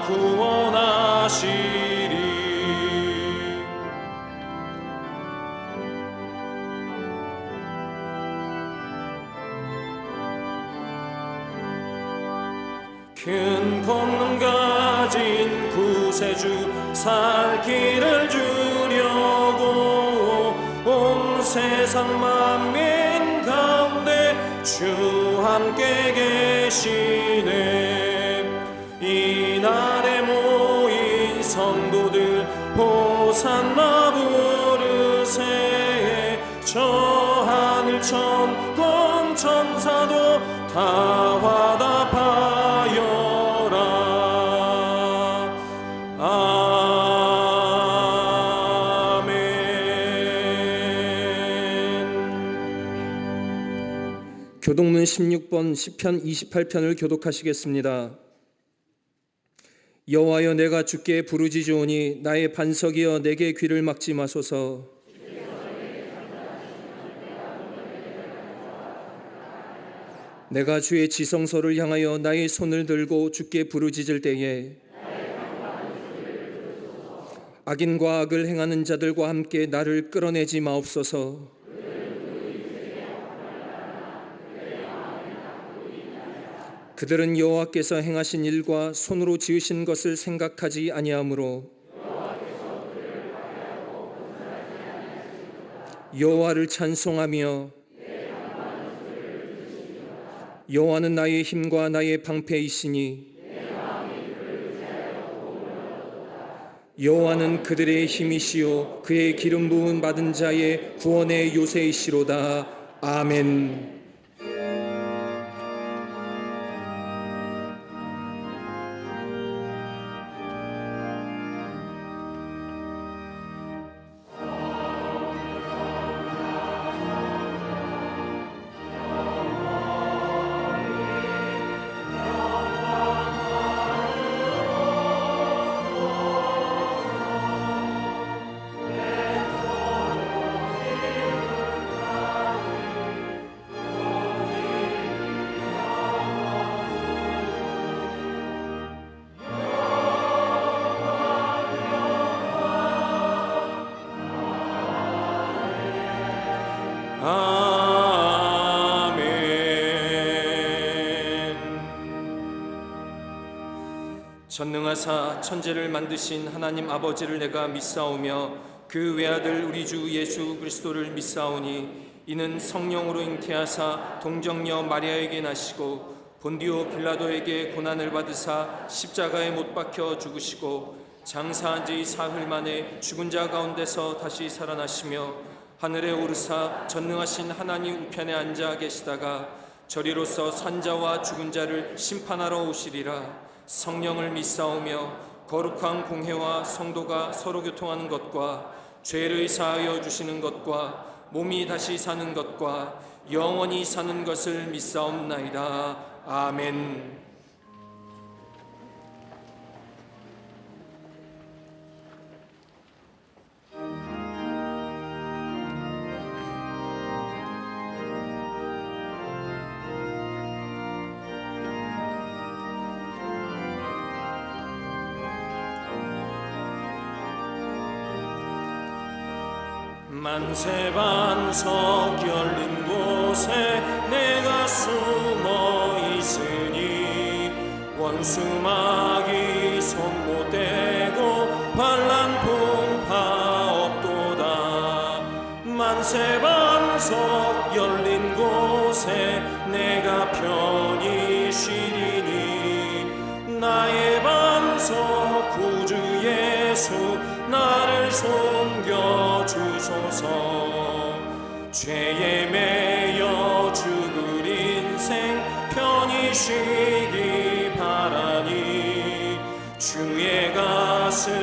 구원하시리. 큰 권능 가진 구세주 살 길을 주려고 온 세상 만민 가운데 주 함께 계시네. 이날에 모인 성도들 호산나 부르세. 저 하늘 천군 천사도 다 화답하여라. 아멘. 교독문 16번 시편 28편을 교독하시겠습니다. 여호와여, 내가 주께 부르짖으오니 나의 반석이여 내게 귀를 막지 마소서. 내가 주의 지성소를 향하여 나의 손을 들고 주께 부르짖을 때에 악인과 악을 행하는 자들과 함께 나를 끌어내지 마옵소서. 그들은 여호와께서 행하신 일과 손으로 지으신 것을 생각하지 아니하므로 여호와를 찬송하며 여호와는 나의 힘과 나의 방패이시니 여호와는 그들의 힘이시요 그의 기름 부은 받은 자의 구원의 요새이시로다. 아멘. 전능하사 천지를 만드신 하나님 아버지를 내가 믿사오며 그 외아들 우리 주 예수 그리스도를 믿사오니 이는 성령으로 잉태하사 동정녀 마리아에게 나시고 본디오 빌라도에게 고난을 받으사 십자가에 못 박혀 죽으시고 장사한 지 사흘 만에 죽은 자 가운데서 다시 살아나시며 하늘에 오르사 전능하신 하나님 우편에 앉아 계시다가 저리로서 산자와 죽은 자를 심판하러 오시리라. 성령을 믿사오며 거룩한 공회와 성도가 서로 교통하는 것과 죄를 사하여 주시는 것과 몸이 다시 사는 것과 영원히 사는 것을 믿사옵나이다. 아멘. 만세반석 열린 곳에 내가 숨어 있으니 원수마귀 손 못 대고 반란 풍파 없도다. 만세반석 열린 곳에 내가 편히 쉬리니 나의 반석 구주 예수 나를 섬겨주소서. 죄에 매여 죽을 인생 편히 쉬기 바라니 주의 가슴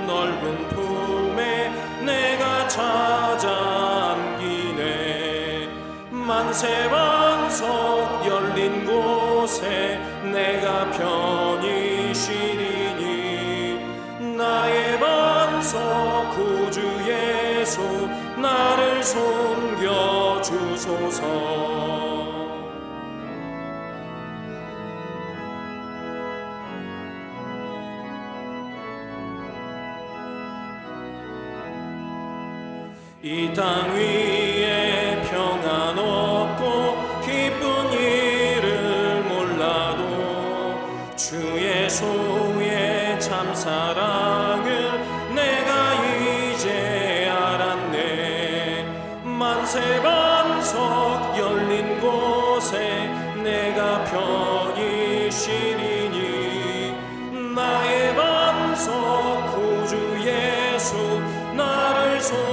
넓은 품에 내가 찾아 안기네. 만세반석 열린 곳에 내가 편히 쉬리니 나의 반석 구주 예수 나를 섬겨주소서. 이 땅 위에 평안 없고 기쁜 일을 몰라도 주 예수의 참 사랑을 내가 이제 알았네. 만세 반석 열린 곳에 내가 편히 쉬리니 나의 반석 구주 예수 나를 숨겨주소서.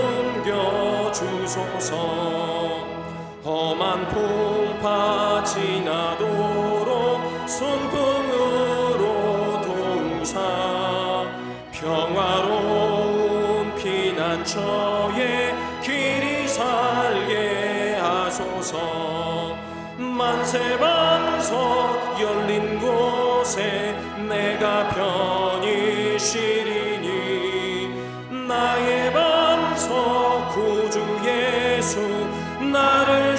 험한 풍파 지나도록 손등으로 도우사 평화로운 피난처에 길이 살게 하소서. 만세 반석 열린 곳에 내가 편히 쉬리니 나의 반석 구주 예수 나를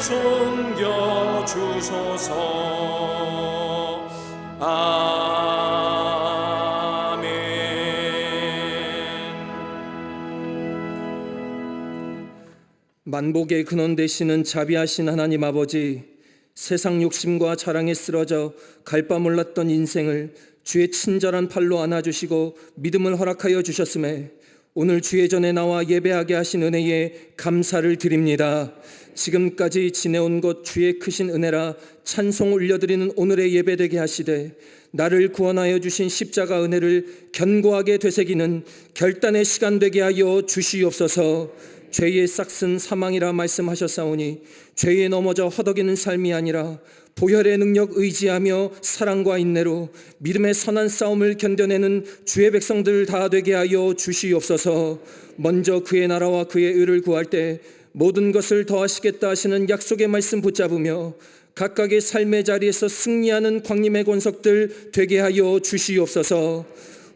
숨겨주소서. 아멘. 만복의 근원 되시는 자비하신 하나님 아버지, 세상 욕심과 자랑에 쓰러져 갈 바 몰랐던 인생을 주의 친절한 팔로 안아주시고 믿음을 허락하여 주셨음에 오늘 주의 전에 나와 예배하게 하신 은혜에 감사를 드립니다. 지금까지 지내온 것 주의 크신 은혜라 찬송 올려드리는 오늘의 예배되게 하시되 나를 구원하여 주신 십자가 은혜를 견고하게 되새기는 결단의 시간 되게 하여 주시옵소서. 죄의 싹슨 사망이라 말씀하셨사오니 죄에 넘어져 허덕이는 삶이 아니라 보혈의 능력 의지하며 사랑과 인내로 믿음의 선한 싸움을 견뎌내는 주의 백성들 다 되게 하여 주시옵소서. 먼저 그의 나라와 그의 의를 구할 때 모든 것을 더하시겠다 하시는 약속의 말씀 붙잡으며 각각의 삶의 자리에서 승리하는 광림의 권석들 되게 하여 주시옵소서.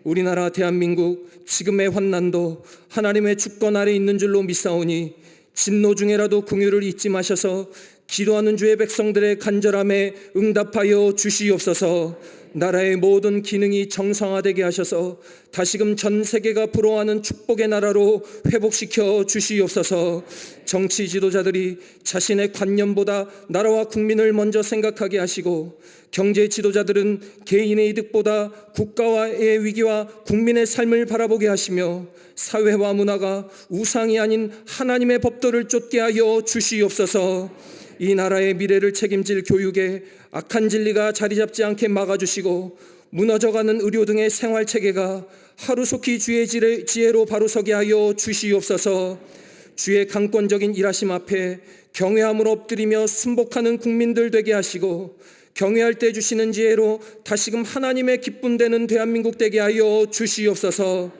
우리나라 대한민국 지금의 환난도 하나님의 주권 아래 있는 줄로 믿사오니 진노 중에라도 긍휼을 잊지 마셔서 기도하는 주의 백성들의 간절함에 응답하여 주시옵소서. 나라의 모든 기능이 정상화되게 하셔서 다시금 전 세계가 부러워하는 축복의 나라로 회복시켜 주시옵소서. 정치 지도자들이 자신의 관념보다 나라와 국민을 먼저 생각하게 하시고 경제 지도자들은 개인의 이득보다 국가와의 위기와 국민의 삶을 바라보게 하시며 사회와 문화가 우상이 아닌 하나님의 법도를 쫓게 하여 주시옵소서. 이 나라의 미래를 책임질 교육에 악한 진리가 자리 잡지 않게 막아주시고 무너져가는 의료 등의 생활체계가 하루속히 주의 지혜로 바로 서게 하여 주시옵소서. 주의 강권적인 일하심 앞에 경외함으로 엎드리며 순복하는 국민들 되게 하시고 경외할 때 주시는 지혜로 다시금 하나님의 기쁨 되는 대한민국 되게 하여 주시옵소서.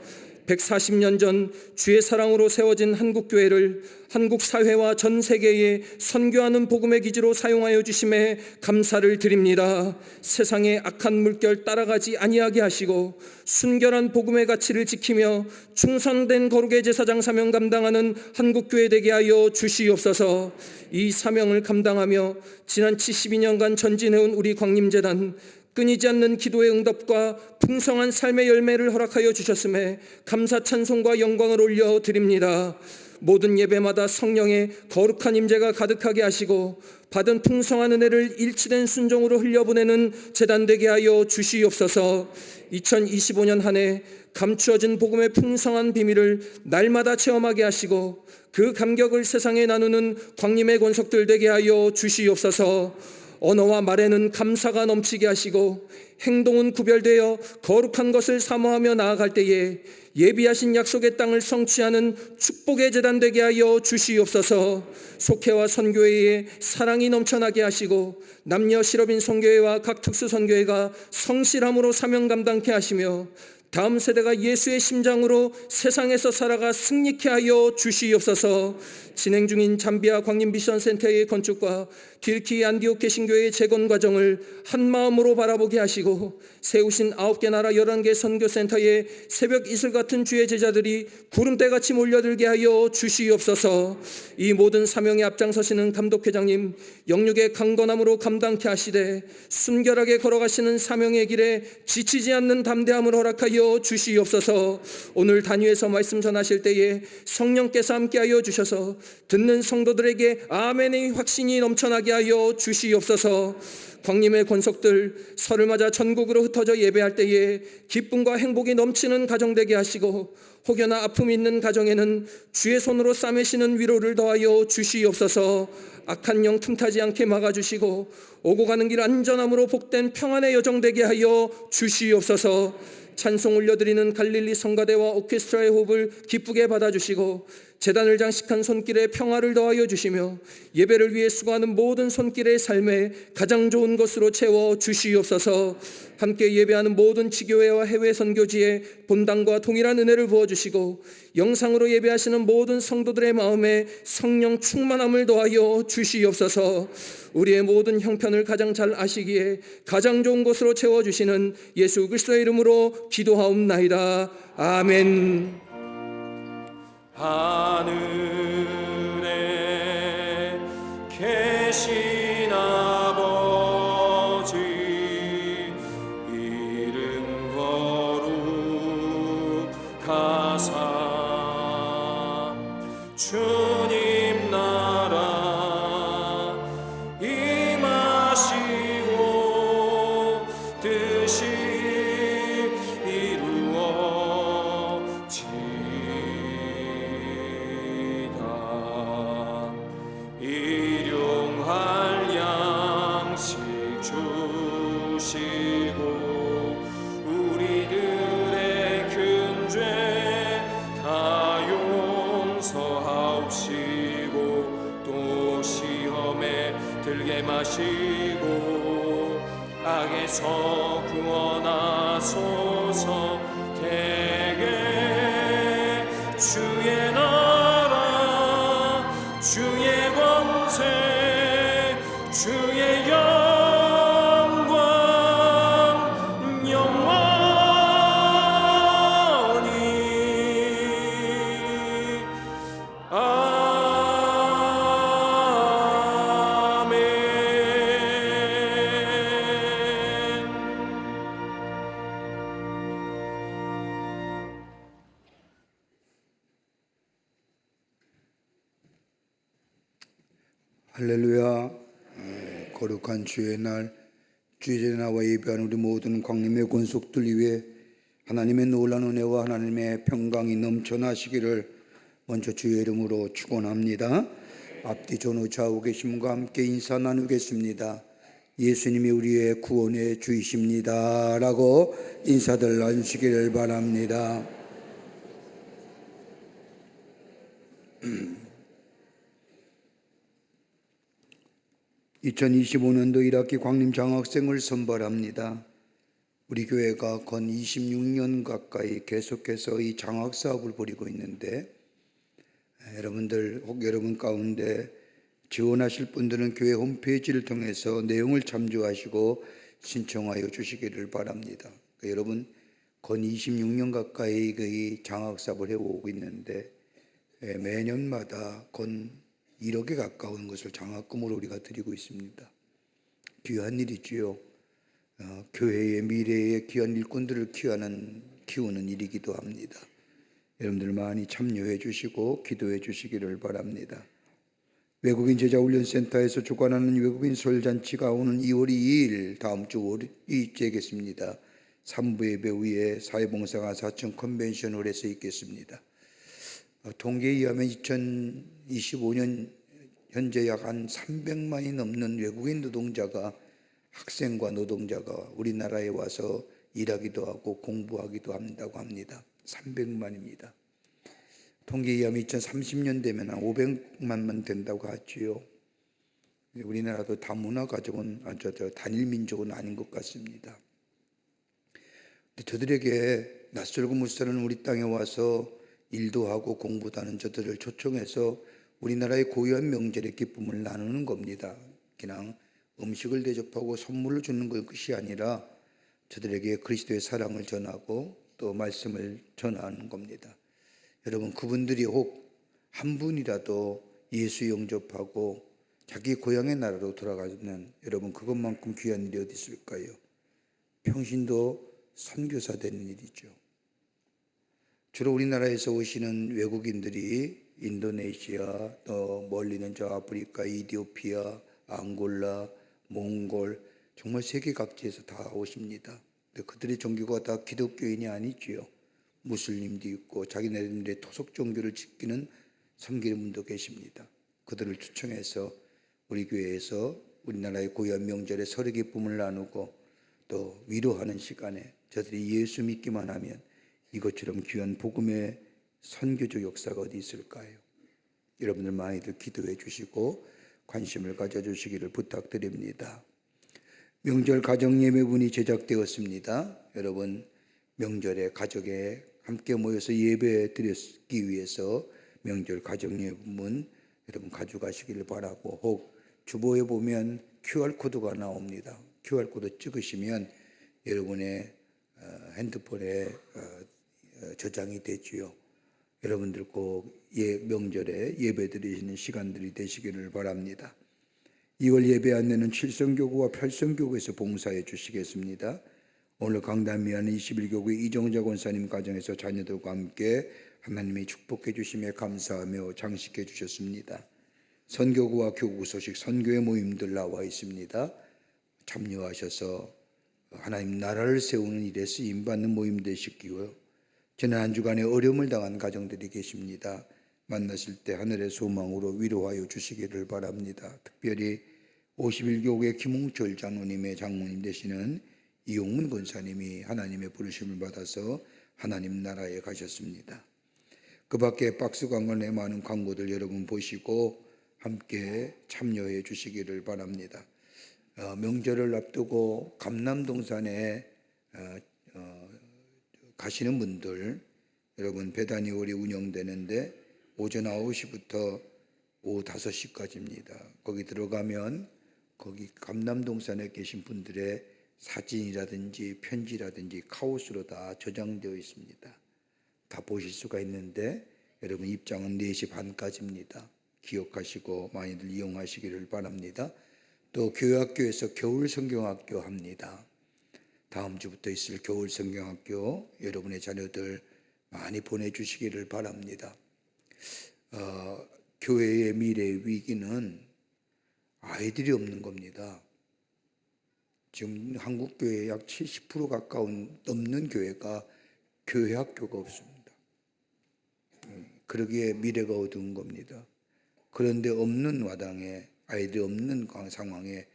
140년 전 주의 사랑으로 세워진 한국교회를 한국 사회와 전 세계에 선교하는 복음의 기지로 사용하여 주심에 감사를 드립니다. 세상의 악한 물결 따라가지 아니하게 하시고 순결한 복음의 가치를 지키며 충성된 거룩의 제사장 사명 감당하는 한국교회 되게 하여 주시옵소서. 이 사명을 감당하며 지난 72년간 전진해온 우리 광림재단 끊이지 않는 기도의 응답과 풍성한 삶의 열매를 허락하여 주셨음에 감사 찬송과 영광을 올려드립니다. 모든 예배마다 성령의 거룩한 임재가 가득하게 하시고 받은 풍성한 은혜를 일치된 순종으로 흘려보내는 재단 되게 하여 주시옵소서. 2025년 한 해 감추어진 복음의 풍성한 비밀을 날마다 체험하게 하시고 그 감격을 세상에 나누는 광림의 권석들 되게 하여 주시옵소서. 언어와 말에는 감사가 넘치게 하시고 행동은 구별되어 거룩한 것을 사모하며 나아갈 때에 예비하신 약속의 땅을 성취하는 축복의 재단 되게 하여 주시옵소서. 속회와 선교회에 사랑이 넘쳐나게 하시고 남녀 실업인 선교회와 각 특수 선교회가 성실함으로 사명 감당케 하시며 다음 세대가 예수의 심장으로 세상에서 살아가 승리케 하여 주시옵소서. 진행 중인 잠비아 광림 미션 센터의 건축과 튀르키 안디옥 개신교회의 재건 과정을 한마음으로 바라보게 하시고 세우신 9개 나라 11개 선교센터에 새벽 이슬 같은 주의 제자들이 구름대같이 몰려들게 하여 주시옵소서. 이 모든 사명에 앞장서시는 감독회장님 영육의 강건함으로 감당케 하시되 순결하게 걸어가시는 사명의 길에 지치지 않는 담대함을 허락하여 하여 주시옵소서. 오늘 단위에서 말씀 전하실 때에 성령께서 함께하여 주셔서 듣는 성도들에게 아멘의 확신이 넘쳐나게 하여 주시옵소서. 광림의 권속들 설을 맞아 전국으로 흩어져 예배할 때에 기쁨과 행복이 넘치는 가정 되게 하시고, 혹여나 아픔이 있는 가정에는 주의 손으로 싸매시는 위로를 더하여 주시옵소서. 악한 영 틈타지 않게 막아주시고 오고 가는 길 안전함으로 복된 평안의 여정 되게 하여 주시옵소서. 찬송 올려드리는 갈릴리 성가대와 오케스트라의 호흡을 기쁘게 받아주시고 제단을 장식한 손길에 평화를 더하여 주시며 예배를 위해 수고하는 모든 손길의 삶에 가장 좋은 것으로 채워 주시옵소서. 함께 예배하는 모든 지교회와 해외 선교지에 본당과 동일한 은혜를 부어주시고 영상으로 예배하시는 모든 성도들의 마음에 성령 충만함을 더하여 주시옵소서. 우리의 모든 형편을 가장 잘 아시기에 가장 좋은 곳으로 채워주시는 예수 그리스도의 이름으로 기도하옵나이다. 아멘. 하늘에 계신 아버지 이름 거룩하사 주님 나라 임하시고 뜻이 이루어지이다. 일용할 양식 주시고 우리들의 큰 죄 다 용서하옵시고 또 시험에 들게 마시고 악에서 구원하소서. 대개 주의 나라 주의 권세 주의 영광 영원히 아멘. 할렐루야. 거룩한 주의 날 주일에 나와 예배하는 우리 모든 광림의 권속들 위해 하나님의 놀라운 은혜와 하나님의 평강이 넘쳐나시기를 먼저 주의 이름으로 축원합니다. 앞뒤 전후 좌우 계심과 함께 인사 나누겠습니다. 예수님이 우리의 구원의 주이십니다 라고 인사들 나누시기를 바랍니다. 2025년도 1학기 광림 장학생을 선발합니다. 우리 교회가 건 26년 가까이 계속해서 이 장학 사업을 벌이고 있는데 여러분들 혹 여러분 가운데 지원하실 분들은 교회 홈페이지를 통해서 내용을 참조하시고 신청하여 주시기를 바랍니다. 여러분 건 26년 가까이 이 장학 사업을 해오고 있는데 매년마다 건 1억에 가까운 것을 장학금으로 우리가 드리고 있습니다. 귀한 일이지요. 교회의 미래의 귀한 일꾼들을 키우는 일이기도 합니다. 여러분들 많이 참여해 주시고 기도해 주시기를 바랍니다. 외국인 제자훈련센터에서 주관하는 외국인 설잔치가 오는 2월 2일 다음 주 월요일째겠습니다. 3부 예배 후에 사회봉사가 4층 컨벤션홀에서 있겠습니다. 통계에 의하면 2025년 현재 약 한 300만이 넘는 외국인 노동자가 학생과 노동자가 우리나라에 와서 일하기도 하고 공부하기도 한다고 합니다. 300만입니다. 통계에 의하면 2030년 되면 한 500만만 된다고 하지요. 우리나라도 다문화 가족은 단일 민족은 아닌 것 같습니다. 저들에게 낯설고 무사는 우리 땅에 와서 일도 하고 공부도 하는 저들을 초청해서 우리나라의 고유한 명절의 기쁨을 나누는 겁니다. 그냥 음식을 대접하고 선물을 주는 것이 아니라 저들에게 그리스도의 사랑을 전하고 또 말씀을 전하는 겁니다. 여러분 그분들이 혹 한 분이라도 예수 영접하고 자기 고향의 나라로 돌아가면 여러분 그것만큼 귀한 일이 어디 있을까요? 평신도 선교사 되는 일이죠. 주로 우리나라에서 오시는 외국인들이 인도네시아, 또 멀리는 저 아프리카, 이디오피아, 앙골라, 몽골, 정말 세계 각지에서 다 오십니다. 근데 그들의 종교가 다 기독교인이 아니지요. 무슬림도 있고 자기네들의 토속 종교를 지키는 섬기는 분도 계십니다. 그들을 초청해서 우리 교회에서 우리나라의 고유한 명절에 설의 기쁨을 나누고 또 위로하는 시간에 저들이 예수 믿기만 하면 이것처럼 귀한 복음의 선교적 역사가 어디 있을까요? 여러분들 많이들 기도해 주시고 관심을 가져주시기를 부탁드립니다. 명절 가정 예배분이 제작되었습니다. 여러분 명절에 가족에 함께 모여서 예배 드리기 위해서 명절 가정 예배분 여러분 가져가시기를 바라고, 혹 주보에 보면 QR코드가 나옵니다. QR코드 찍으시면 여러분의 핸드폰에 저장이 되지요. 여러분들 꼭 명절에 예배 드리시는 시간들이 되시기를 바랍니다. 2월 예배 안내는 칠성교구와 팔성교구에서 봉사해 주시겠습니다. 오늘 강담 위한 21교구 이정자 권사님 가정에서 자녀들과 함께 하나님이 축복해 주심에 감사하며 장식해 주셨습니다. 선교구와 교구 소식 선교회 모임들 나와 있습니다. 참여하셔서 하나님 나라를 세우는 일에 쓰임받는 모임 되시기고요. 지난 한 주간에 어려움을 당한 가정들이 계십니다. 만나실 때 하늘의 소망으로 위로하여 주시기를 바랍니다. 특별히 51교구의 김홍철 장로님의 장모님 되시는 이용문 권사님이 하나님의 부르심을 받아서 하나님 나라에 가셨습니다. 그 밖에 박스 광고에 많은 광고들 여러분 보시고 함께 참여해 주시기를 바랍니다. 명절을 앞두고 감남동산에 가시는 분들 여러분 배단이 월이 운영되는데 오전 9시부터 오후 5시까지입니다. 거기 들어가면 거기 감남동산에 계신 분들의 사진이라든지 편지라든지 카오스로 다 저장되어 있습니다. 다 보실 수가 있는데 여러분 입장은 4시 반까지입니다. 기억하시고 많이들 이용하시기를 바랍니다. 또 교회학교에서 겨울 성경학교 합니다. 다음 주부터 있을 겨울 성경학교 여러분의 자녀들 많이 보내주시기를 바랍니다. 교회의 미래 위기는 아이들이 없는 겁니다. 지금 한국 교회 약 70% 가까운 넘는 교회가 교회 학교가 없습니다. 그러기에 미래가 어두운 겁니다. 그런데 없는 마당에 아이들이 없는 상황에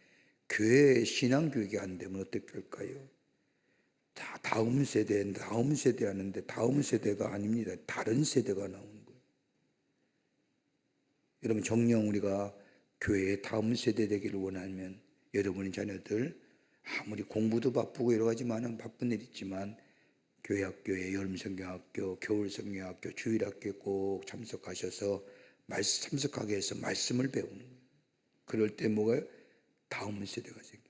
교회 신앙 교육이 안 되면 어떻게 할까요? 다 다음 세대 하는데 다음 세대가 아닙니다. 다른 세대가 나오는 거예요. 여러분 정녕 우리가 교회의 다음 세대 되기를 원하면 여러분의 자녀들 아무리 공부도 바쁘고 여러 가지 많은 바쁜 일 있지만 교회 학교에 여름성경학교, 겨울성경학교, 주일학교에 꼭 참석하셔서 참석하게 해서 말씀을 배우는 거예요. 그럴 때 뭐가 다음 세대가 생겨요.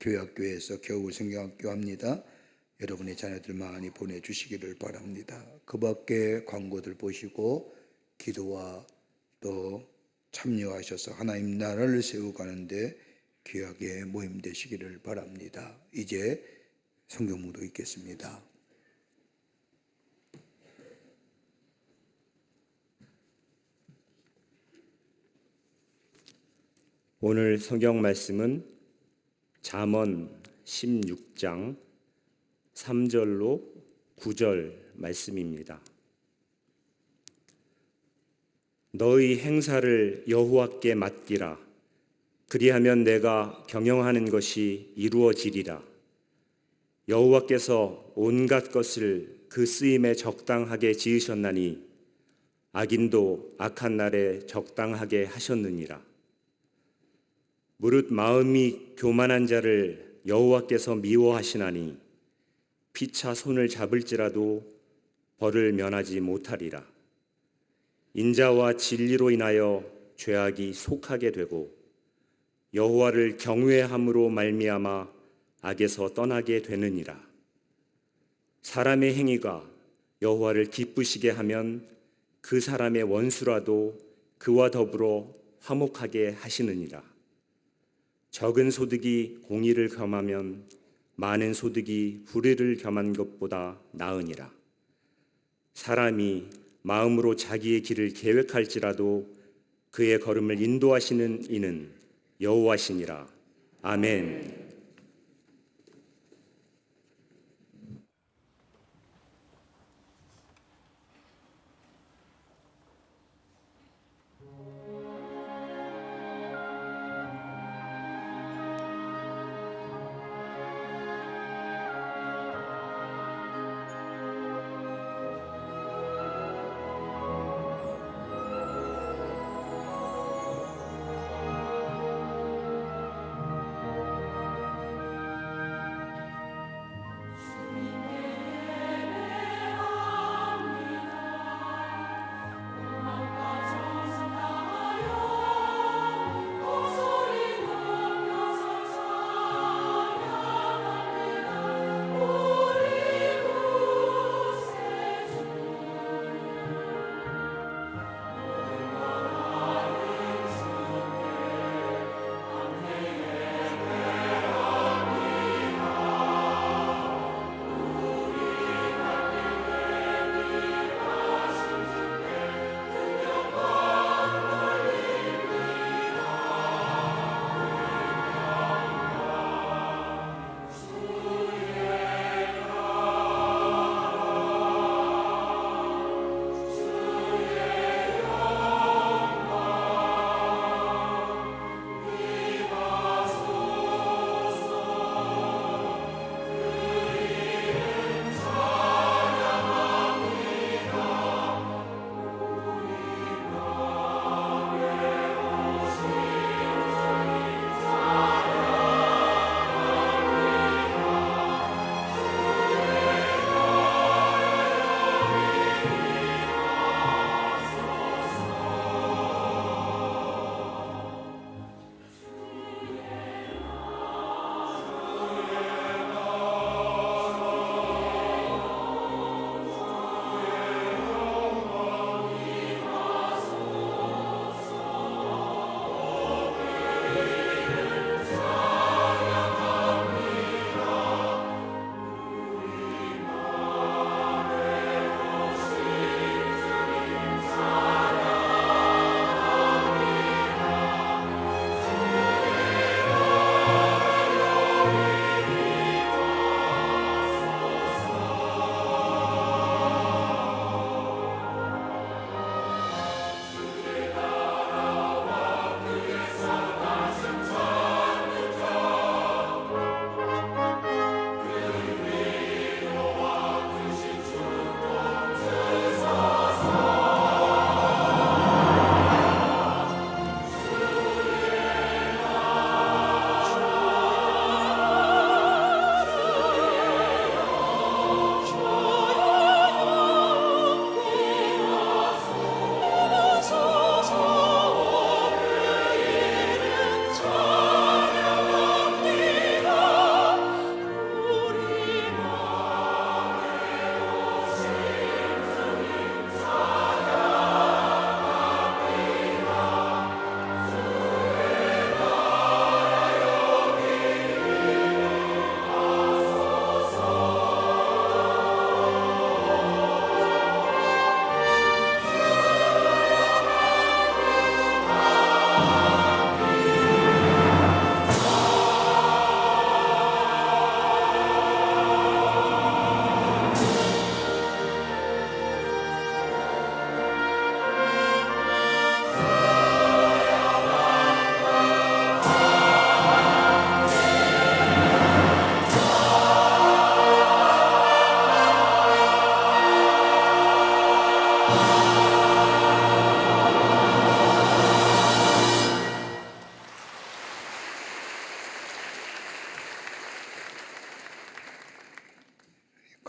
교회 학교에서 겨울성경학교 합니다. 여러분의 자녀들 많이 보내주시기를 바랍니다. 그 밖에 광고들 보시고 기도와 또 참여하셔서 하나님 나라를 세워가는데 귀하게 모임되시기를 바랍니다. 이제 성경문도 읽겠습니다. 오늘 성경 말씀은 잠언 16장 3절로 9절 말씀입니다. 너의 행사를 여호와께 맡기라. 그리하면 내가 경영하는 것이 이루어지리라. 여호와께서 온갖 것을 그 쓰임에 적당하게 지으셨나니 악인도 악한 날에 적당하게 하셨느니라. 무릇 마음이 교만한 자를 여호와께서 미워하시나니 피차 손을 잡을지라도 벌을 면하지 못하리라. 인자와 진리로 인하여 죄악이 속하게 되고 여호와를 경외함으로 말미암아 악에서 떠나게 되느니라. 사람의 행위가 여호와를 기쁘시게 하면 그 사람의 원수라도 그와 더불어 화목하게 하시느니라. 적은 소득이 공의를 겸하면 많은 소득이 불의를 겸한 것보다 나으니라. 사람이 마음으로 자기의 길을 계획할지라도 그의 걸음을 인도하시는 이는 여호와시니라. 아멘.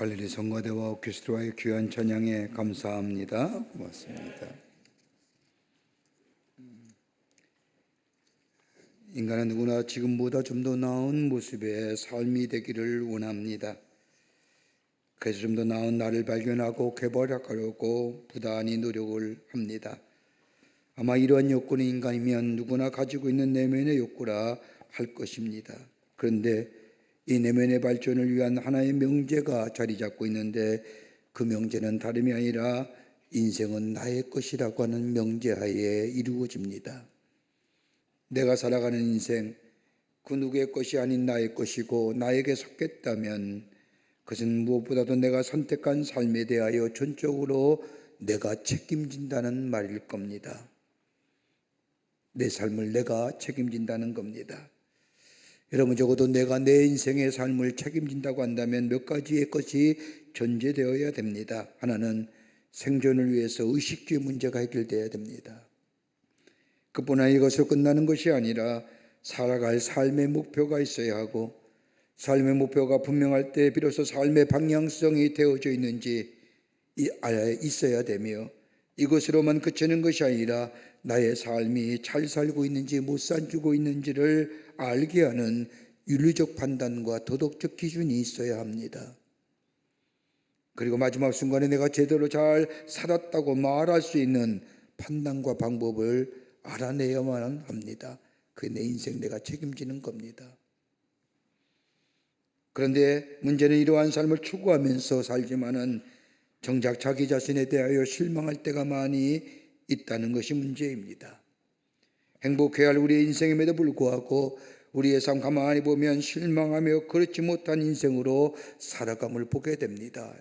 갈릴리 성가대와 오케스트라의 귀한 찬양에 감사합니다. 고맙습니다. 인간은 누구나 지금보다 좀 더 나은 모습의 삶이 되기를 원합니다. 그래서 좀 더 나은 나를 발견하고 개발하려고 부단히 노력을 합니다. 아마 이러한 욕구는 인간이면 누구나 가지고 있는 내면의 욕구라 할 것입니다. 그런데 이 내면의 발전을 위한 하나의 명제가 자리 잡고 있는데 그 그 명제는 다름이 아니라 인생은 나의 것이라고 하는 명제하에 이루어집니다. 내가 살아가는 인생, 그 누구의 것이 아닌 나의 것이고 나에게 속했다면 그것은 무엇보다도 내가 선택한 삶에 대하여 전적으로 내가 책임진다는 말일 겁니다. 내 삶을 내가 책임진다는 겁니다. 여러분, 적어도 내가 내 인생의 삶을 책임진다고 한다면 몇 가지의 것이 전제되어야 됩니다. 하나는 생존을 위해서 의식주의 문제가 해결되어야 됩니다. 그뿐 아니라 이것으로 끝나는 것이 아니라 살아갈 삶의 목표가 있어야 하고, 삶의 목표가 분명할 때 비로소 삶의 방향성이 되어져 있는지 있어야 되며, 이것으로만 그치는 것이 아니라 나의 삶이 잘 살고 있는지 못 살고 있는지를 알게 하는 윤리적 판단과 도덕적 기준이 있어야 합니다. 그리고 마지막 순간에 내가 제대로 잘 살았다고 말할 수 있는 판단과 방법을 알아내야만 합니다. 그게 내 인생 내가 책임지는 겁니다. 그런데 문제는 이러한 삶을 추구하면서 살지만은 정작 자기 자신에 대하여 실망할 때가 많이 있다는 것이 문제입니다. 행복해야 할 우리의 인생임에도 불구하고 우리의 삶 가만히 보면 실망하며 그렇지 못한 인생으로 살아감을 보게 됩니다.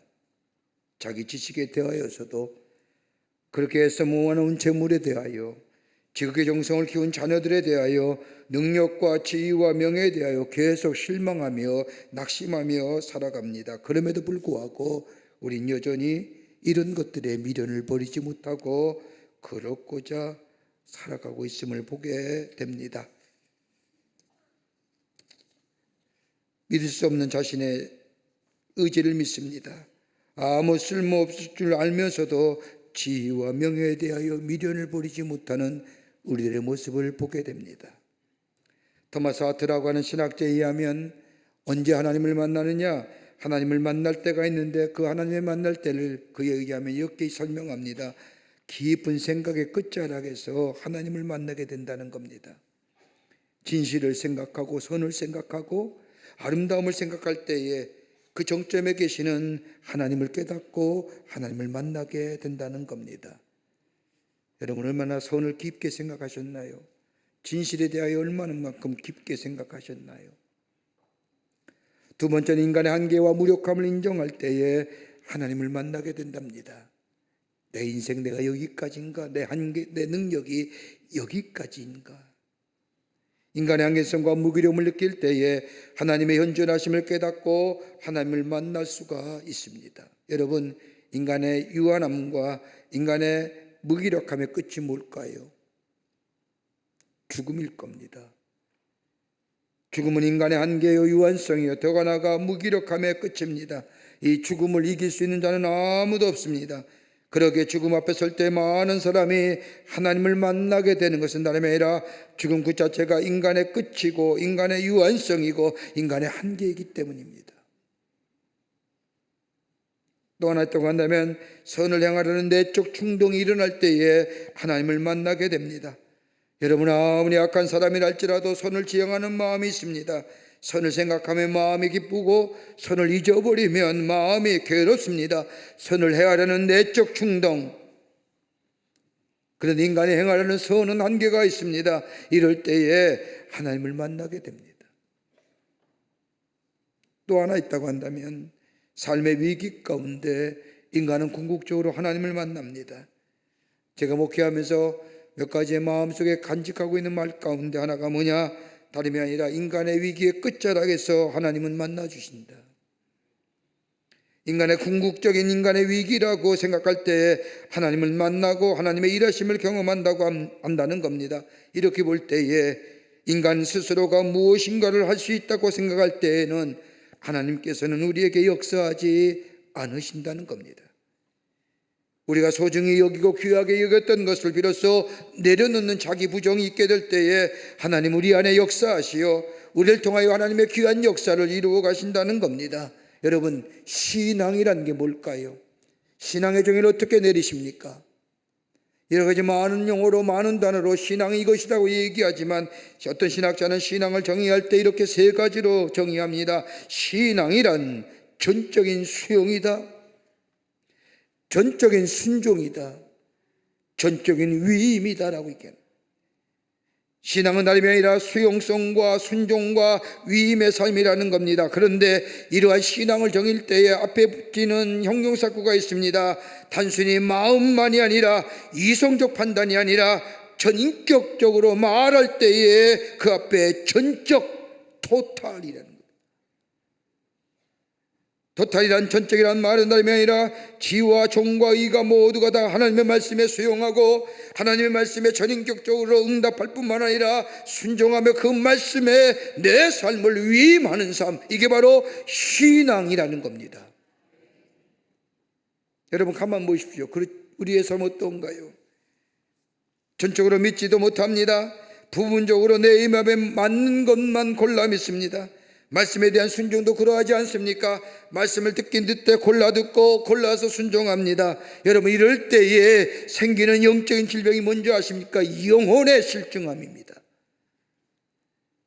자기 지식에 대하여서도, 그렇게 해서 모아놓은 재물에 대하여, 지극히 정성을 키운 자녀들에 대하여, 능력과 지위와 명예에 대하여 계속 실망하며 낙심하며 살아갑니다. 그럼에도 불구하고 우린 여전히 이런 것들에 미련을 버리지 못하고 그렇고자 살아가고 있음을 보게 됩니다. 믿을 수 없는 자신의 의지를 믿습니다. 아무 쓸모없을 줄 알면서도 지위와 명예에 대하여 미련을 버리지 못하는 우리들의 모습을 보게 됩니다. 토마스 하트라고 하는 신학자에 의하면 언제 하나님을 만나느냐? 하나님을 만날 때가 있는데 그 하나님을 만날 때를 그에 의하면 이렇게 설명합니다. 깊은 생각의 끝자락에서 하나님을 만나게 된다는 겁니다. 진실을 생각하고 선을 생각하고 아름다움을 생각할 때에 그 정점에 계시는 하나님을 깨닫고 하나님을 만나게 된다는 겁니다. 여러분, 얼마나 선을 깊게 생각하셨나요? 진실에 대하여 얼마만큼 깊게 생각하셨나요? 두 번째는 인간의 한계와 무력함을 인정할 때에 하나님을 만나게 된답니다. 내 인생 내가 여기까지인가? 내 한계, 내 능력이 여기까지인가? 인간의 한계성과 무기력을 느낄 때에 하나님의 현존하심을 깨닫고 하나님을 만날 수가 있습니다. 여러분, 인간의 유한함과 인간의 무기력함의 끝이 뭘까요? 죽음일 겁니다. 죽음은 인간의 한계요 유한성이요 더가 나아가 무기력함의 끝입니다. 이 죽음을 이길 수 있는 자는 아무도 없습니다. 그러기에 죽음 앞에 설 때 많은 사람이 하나님을 만나게 되는 것은 다름이 아니라 죽음 그 자체가 인간의 끝이고 인간의 유한성이고 인간의 한계이기 때문입니다. 또 하나 있다고 한다면 선을 행하려는 내적 충동이 일어날 때에 하나님을 만나게 됩니다. 여러분, 아무리 약한 사람이랄지라도 선을 지향하는 마음이 있습니다. 선을 생각하면 마음이 기쁘고 선을 잊어버리면 마음이 괴롭습니다. 선을 행하려는 내적 충동, 그런데 인간이 행하려는 선은 한계가 있습니다. 이럴 때에 하나님을 만나게 됩니다. 또 하나 있다고 한다면 삶의 위기 가운데 인간은 궁극적으로 하나님을 만납니다. 제가 목회하면서 몇 가지의 마음속에 간직하고 있는 말 가운데 하나가 뭐냐? 다름이 아니라 인간의 위기의 끝자락에서 하나님은 만나주신다. 인간의 궁극적인 인간의 위기라고 생각할 때 하나님을 만나고 하나님의 일하심을 경험한다고 한다는 겁니다. 이렇게 볼 때에 인간 스스로가 무엇인가를 할 수 있다고 생각할 때에는 하나님께서는 우리에게 역사하지 않으신다는 겁니다. 우리가 소중히 여기고 귀하게 여겼던 것을 비로소 내려놓는 자기 부정이 있게 될 때에 하나님 우리 안에 역사하시어 우리를 통하여 하나님의 귀한 역사를 이루어 가신다는 겁니다. 여러분, 신앙이란 게 뭘까요? 신앙의 정의를 어떻게 내리십니까? 여러 가지 많은 용어로 많은 단어로 신앙이 이것이라고 얘기하지만 어떤 신학자는 신앙을 정의할 때 이렇게 세 가지로 정의합니다. 신앙이란 전적인 수용이다. 전적인 순종이다, 전적인 위임이다라고 얘기합니다. 신앙은 다름이 아니라 수용성과 순종과 위임의 삶이라는 겁니다. 그런데 이러한 신앙을 정일 때에 앞에 붙이는 형용사구가 있습니다. 단순히 마음만이 아니라 이성적 판단이 아니라 전인격적으로 말할 때에 그 앞에 전적, 토탈이라는 겁니다. 토탈이란 전적이란 말은 다름이 아니라 지와 종과 의가 모두가 다 하나님의 말씀에 수용하고 하나님의 말씀에 전인격적으로 응답할 뿐만 아니라 순종하며 그 말씀에 내 삶을 위임하는 삶, 이게 바로 신앙이라는 겁니다. 여러분 가만 보십시오. 우리의 삶 어떤가요? 전적으로 믿지도 못합니다. 부분적으로 내 마음에 맞는 것만 골라 믿습니다. 말씀에 대한 순종도 그러하지 않습니까? 말씀을 듣긴 듣되 골라 듣고 골라서 순종합니다. 여러분 이럴 때에 생기는 영적인 질병이 뭔지 아십니까? 영혼의 실증함입니다.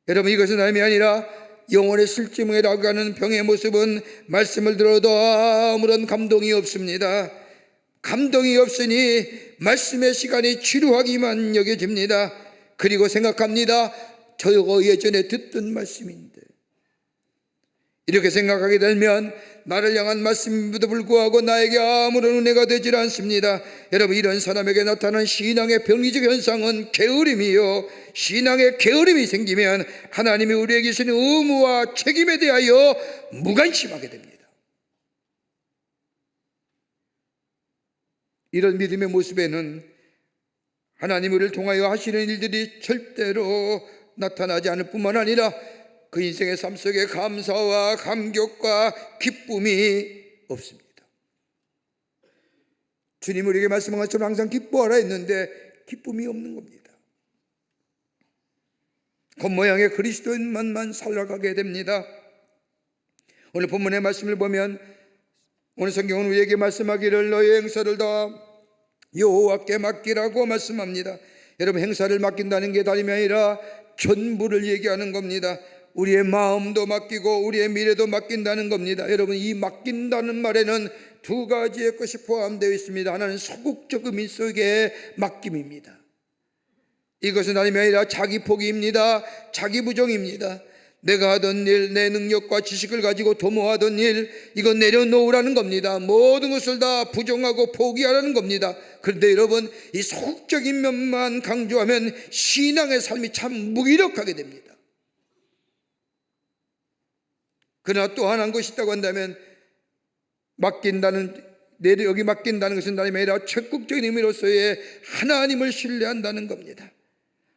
여러분 이것은 다름이 아니라 영혼의 실증이라고 하는 병의 모습은 말씀을 들어도 아무런 감동이 없습니다. 감동이 없으니 말씀의 시간이 지루하기만 여겨집니다. 그리고 생각합니다. 저거 예전에 듣던 말씀인데. 이렇게 생각하게 되면 나를 향한 말씀임에도 불구하고 나에게 아무런 은혜가 되질 않습니다. 여러분 이런 사람에게 나타난 신앙의 병리적 현상은 게으름이요, 신앙의 게으름이 생기면 하나님이 우리에게 주신 의무와 책임에 대하여 무관심하게 됩니다. 이런 믿음의 모습에는 하나님 우리를 통하여 하시는 일들이 절대로 나타나지 않을 뿐만 아니라 그 인생의 삶 속에 감사와 감격과 기쁨이 없습니다. 주님 우리에게 말씀한 것처럼 항상 기뻐하라 했는데 기쁨이 없는 겁니다. 겉모양의 그리스도인만만 살아가게 됩니다. 오늘 본문의 말씀을 보면 오늘 성경은 우리에게 말씀하기를 너의 행사를 다 여호와께 맡기라고 말씀합니다. 여러분 행사를 맡긴다는 게 다름이 아니라 전부를 얘기하는 겁니다. 우리의 마음도 맡기고 우리의 미래도 맡긴다는 겁니다. 여러분 이 맡긴다는 말에는 두 가지의 것이 포함되어 있습니다. 하나는 소극적 의미 속의 맡김입니다. 이것은 다름이 아니라 자기 포기입니다. 자기 부정입니다. 내가 하던 일, 내 능력과 지식을 가지고 도모하던 일, 이건 내려놓으라는 겁니다. 모든 것을 다 부정하고 포기하라는 겁니다. 그런데 여러분 이 소극적인 면만 강조하면 신앙의 삶이 참 무기력하게 됩니다. 그러나 또 하나 것이 있다고 한다면 여기 맡긴다는 것은 다름이 아니라 적극적인 의미로서의 하나님을 신뢰한다는 겁니다.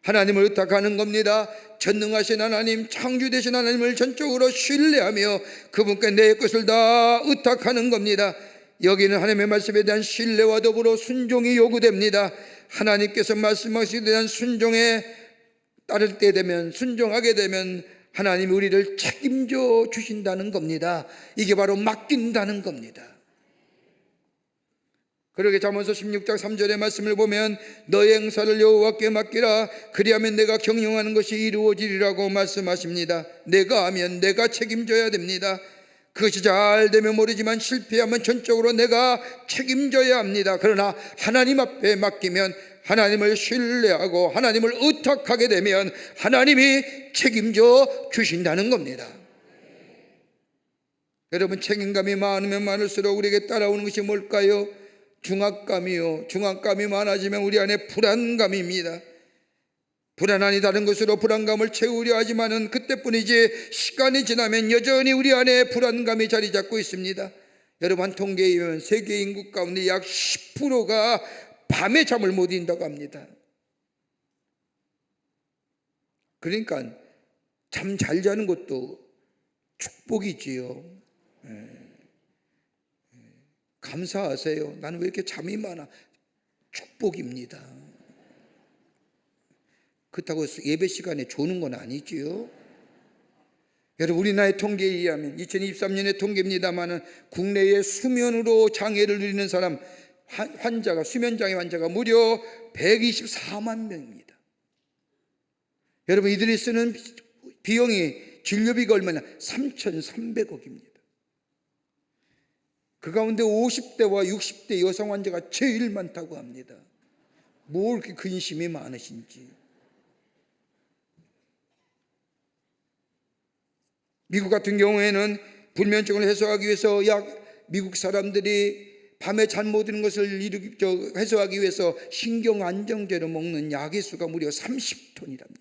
하나님을 의탁하는 겁니다. 전능하신 하나님, 창조되신 하나님을 전적으로 신뢰하며 그분께 내 것을 다 의탁하는 겁니다. 여기는 하나님의 말씀에 대한 신뢰와 더불어 순종이 요구됩니다. 하나님께서 말씀하시기에 대한 순종에 따를 때 되면, 순종하게 되면 하나님이 우리를 책임져 주신다는 겁니다. 이게 바로 맡긴다는 겁니다. 그러게 잠언서 16장 3절의 말씀을 보면 너의 행사를 여호와께 맡기라 그리하면 내가 경영하는 것이 이루어지리라고 말씀하십니다. 내가 하면 내가 책임져야 됩니다. 그것이 잘 되면 모르지만 실패하면 전적으로 내가 책임져야 합니다. 그러나 하나님 앞에 맡기면 하나님을 신뢰하고 하나님을 의탁하게 되면 하나님이 책임져 주신다는 겁니다. 여러분 책임감이 많으면 많을수록 우리에게 따라오는 것이 뭘까요? 중압감이요. 중압감이 많아지면 우리 안에 불안감입니다. 불안함이 다른 것으로 불안감을 채우려 하지만은 그때뿐이지 시간이 지나면 여전히 우리 안에 불안감이 자리 잡고 있습니다. 여러분 한 통계에 의하면 세계 인구 가운데 약 10%가 밤에 잠을 못 이룬다고 합니다. 그러니까 잠 잘 자는 것도 축복이지요. 감사하세요. 나는 왜 이렇게 잠이 많아? 축복입니다. 그렇다고 예배 시간에 조는 건 아니지요. 여러분 우리나라의 통계에 의하면 2023년의 통계입니다마는 국내에 수면으로 장애를 누리는 사람 환자가 수면장애 환자가 무려 124만 명입니다. 여러분 이들이 쓰는 비용이 진료비가 얼마나 3,300억입니다. 그 가운데 50대와 60대 여성 환자가 제일 많다고 합니다. 뭐 이렇게 근심이 많으신지. 미국 같은 경우에는 불면증을 해소하기 위해서 미국 사람들이 밤에 잠 못 드는 것을 해소하기 위해서 신경 안정제로 먹는 약의 수가 무려 30톤이랍니다.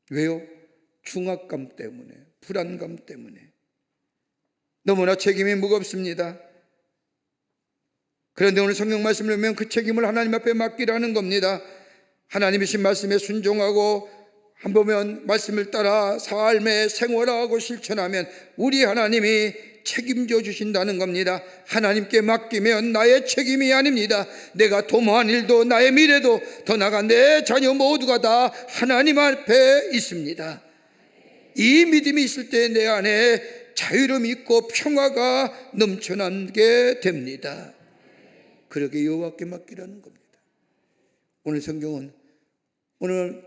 왜요? 중압감 때문에, 불안감 때문에. 너무나 책임이 무겁습니다. 그런데 오늘 성경 말씀을 보면 그 책임을 하나님 앞에 맡기라는 겁니다. 하나님의 신 말씀에 순종하고 한 보면 말씀을 따라 삶에 생활하고 실천하면 우리 하나님이 책임져 주신다는 겁니다. 하나님께 맡기면 나의 책임이 아닙니다. 내가 도모한 일도 나의 미래도 더 나아가 내 자녀 모두가 다 하나님 앞에 있습니다. 이 믿음이 있을 때 내 안에 자유로움이 있고 평화가 넘쳐나게 됩니다. 그렇게 여호와께 맡기라는 겁니다. 오늘 성경은 오늘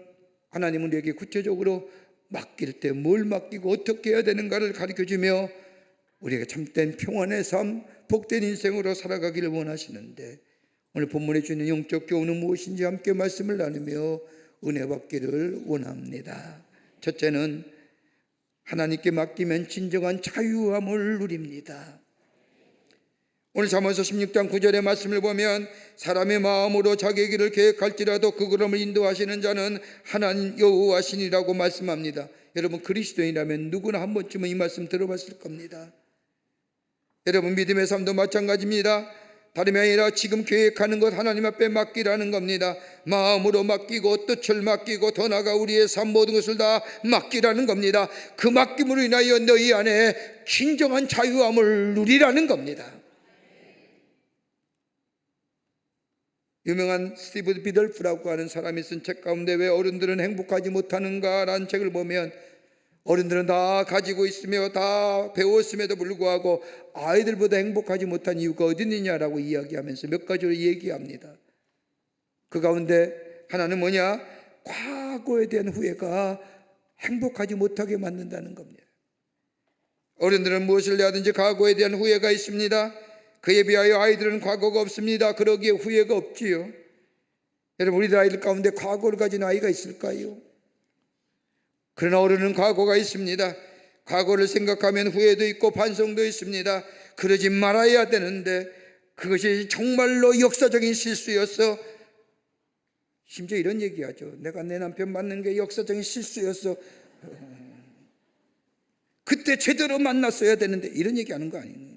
하나님은 우리에게 구체적으로 맡길 때 뭘 맡기고 어떻게 해야 되는가를 가르쳐주며 우리에게 참된 평안의 삶, 복된 인생으로 살아가기를 원하시는데 오늘 본문에 주는 영적 교훈은 무엇인지 함께 말씀을 나누며 은혜 받기를 원합니다. 첫째는 하나님께 맡기면 진정한 자유함을 누립니다. 오늘 잠언서 16장 9절의 말씀을 보면 사람의 마음으로 자기의 길을 계획할지라도 그 걸음을 인도하시는 자는 하나님 여호와시니라고 말씀합니다. 여러분 그리스도인이라면 누구나 한 번쯤은 이 말씀 들어봤을 겁니다. 여러분 믿음의 삶도 마찬가지입니다. 다름이 아니라 지금 계획하는 것 하나님 앞에 맡기라는 겁니다. 마음으로 맡기고 뜻을 맡기고 더 나아가 우리의 삶 모든 것을 다 맡기라는 겁니다. 그 맡김으로 인하여 너희 안에 진정한 자유함을 누리라는 겁니다. 유명한 스티브 비덜프라고 하는 사람이 쓴 책 가운데 왜 어른들은 행복하지 못하는가라는 책을 보면 어른들은 다 가지고 있으며 다 배웠음에도 불구하고 아이들보다 행복하지 못한 이유가 어디 있느냐라고 이야기하면서 몇 가지로 얘기합니다. 그 가운데 하나는 뭐냐? 과거에 대한 후회가 행복하지 못하게 만든다는 겁니다. 어른들은 무엇을 해야든지 과거에 대한 후회가 있습니다. 그에 비하여 아이들은 과거가 없습니다. 그러기에 후회가 없지요. 여러분 우리들 아이들 가운데 과거를 가진 아이가 있을까요? 그러나 어른은 과거가 있습니다. 과거를 생각하면 후회도 있고 반성도 있습니다. 그러지 말아야 되는데 그것이 정말로 역사적인 실수였어. 심지어 이런 얘기하죠. 내가 내 남편 만난 게 역사적인 실수였어. 그때 제대로 만났어야 되는데 이런 얘기하는 거 아니에요.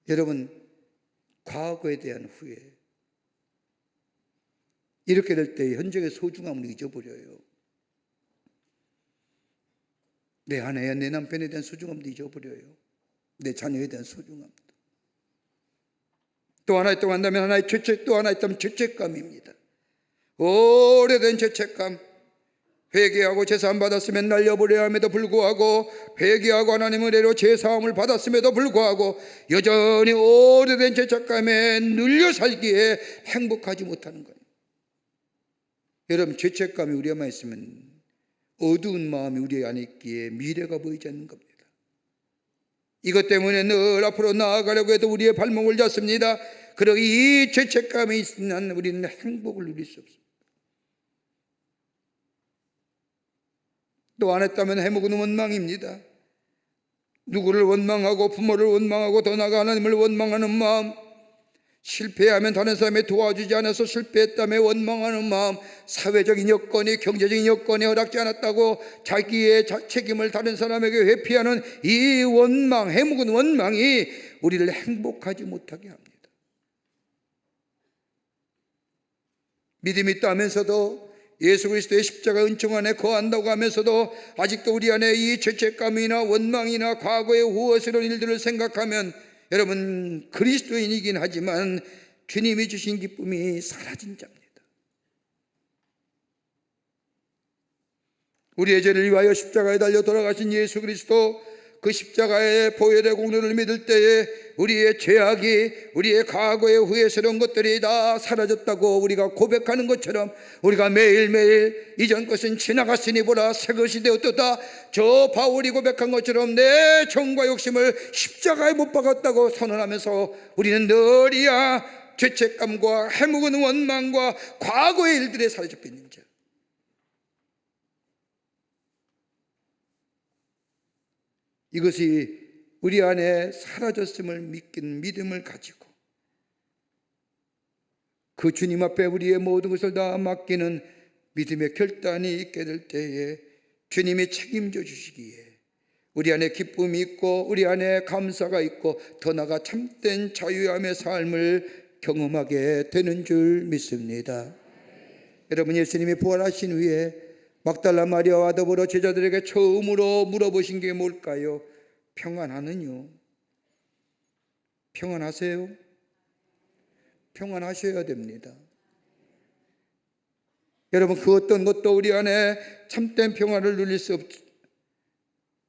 여러분 과거에 대한 후회 이렇게 될 때 현재의 소중함을 잊어버려요. 내 아내야 내 남편에 대한 소중함도 잊어버려요. 내 자녀에 대한 소중함도. 또 하나 있다고 한다면 하나의 죄책, 또 하나 있다면 죄책감입니다. 오래된 죄책감. 회개하고 제사함 받았으면 날려버려야 함에도 불구하고 회개하고 하나님의 은혜로 제사함을 받았음에도 불구하고 여전히 오래된 죄책감에 눌려 살기에 행복하지 못하는 거예요. 여러분 죄책감이 우리 안에 있으면 어두운 마음이 우리 안에 있기에 미래가 보이지 않는 겁니다. 이것 때문에 늘 앞으로 나아가려고 해도 우리의 발목을 잡습니다. 그러기 이 죄책감이 있으면 우리는 행복을 누릴 수 없습니다. 또 안 했다면 해먹은 원망입니다. 누구를 원망하고 부모를 원망하고 더 나아가 하나님을 원망하는 마음, 실패하면 다른 사람이 도와주지 않아서 실패했다며 원망하는 마음, 사회적인 여건이 경제적인 여건이 허락지 않았다고 자기의 책임을 다른 사람에게 회피하는 이 원망, 해묵은 원망이 우리를 행복하지 못하게 합니다. 믿음이 있다면서도 예수 그리스도의 십자가 은총 안에 거한다고 하면서도 아직도 우리 안에 이 죄책감이나 원망이나 과거의 후회스러운 일들을 생각하면 여러분 그리스도인이긴 하지만 주님이 주신 기쁨이 사라진 자입니다. 우리의 죄를 위하여 십자가에 달려 돌아가신 예수 그리스도, 그 십자가의 보혈의 공로를 믿을 때에 우리의 죄악이, 우리의 과거의 후회스러운 것들이 다 사라졌다고 우리가 고백하는 것처럼, 우리가 매일매일 이전 것은 지나갔으니 보라 새 것이 되었도다, 저 바울이 고백한 것처럼 내 정과 욕심을 십자가에 못 박았다고 선언하면서 우리는 늘이야 죄책감과 해묵은 원망과 과거의 일들에 사로잡혀 있는 자, 이것이 우리 안에 사라졌음을 믿긴 믿음을 가지고 그 주님 앞에 우리의 모든 것을 다 맡기는 믿음의 결단이 있게 될 때에 주님이 책임져 주시기에 우리 안에 기쁨이 있고 우리 안에 감사가 있고 더 나아가 참된 자유함의 삶을 경험하게 되는 줄 믿습니다. 여러분, 예수님이 부활하신 후에 막달라 마리아와 더불어 제자들에게 처음으로 물어보신 게 뭘까요? 평안하느뇨? 평안하세요? 평안하셔야 됩니다. 여러분, 그 어떤 것도 우리 안에 참된 평안을 누릴 수 없죠.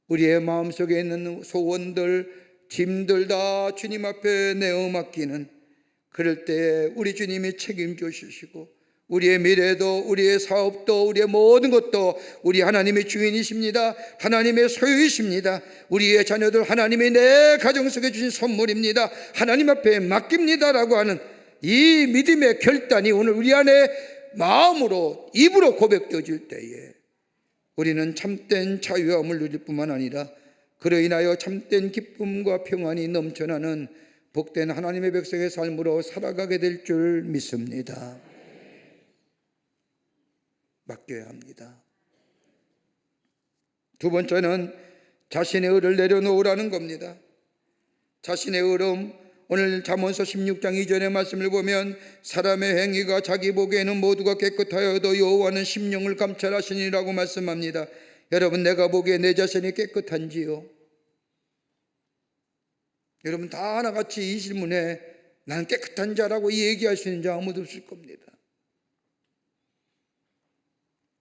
우리의 마음속에 있는 소원들, 짐들 다 주님 앞에 내어 맡기는, 그럴 때 우리 주님이 책임져 주시고 우리의 미래도, 우리의 사업도, 우리의 모든 것도 우리 하나님의 주인이십니다. 하나님의 소유이십니다. 우리의 자녀들 하나님이 내 가정 속에 주신 선물입니다. 하나님 앞에 맡깁니다라고 하는 이 믿음의 결단이 오늘 우리 안에 마음으로, 입으로 고백되어질 때에 우리는 참된 자유함을 누릴 뿐만 아니라 그로 인하여 참된 기쁨과 평안이 넘쳐나는 복된 하나님의 백성의 삶으로 살아가게 될 줄 믿습니다. 맡겨야 합니다. 두 번째는 자신의 의를 내려놓으라는 겁니다. 자신의 의름, 오늘 잠언서 16장 2절의 말씀을 보면 사람의 행위가 자기 보기에는 모두가 깨끗하여도 여호와는 심령을 감찰하시니라고 말씀합니다. 여러분, 내가 보기에 내 자신이 깨끗한지요? 여러분, 다 하나같이 이 질문에 나는 깨끗한 자라고 얘기할 수 있는 자 아무도 없을 겁니다.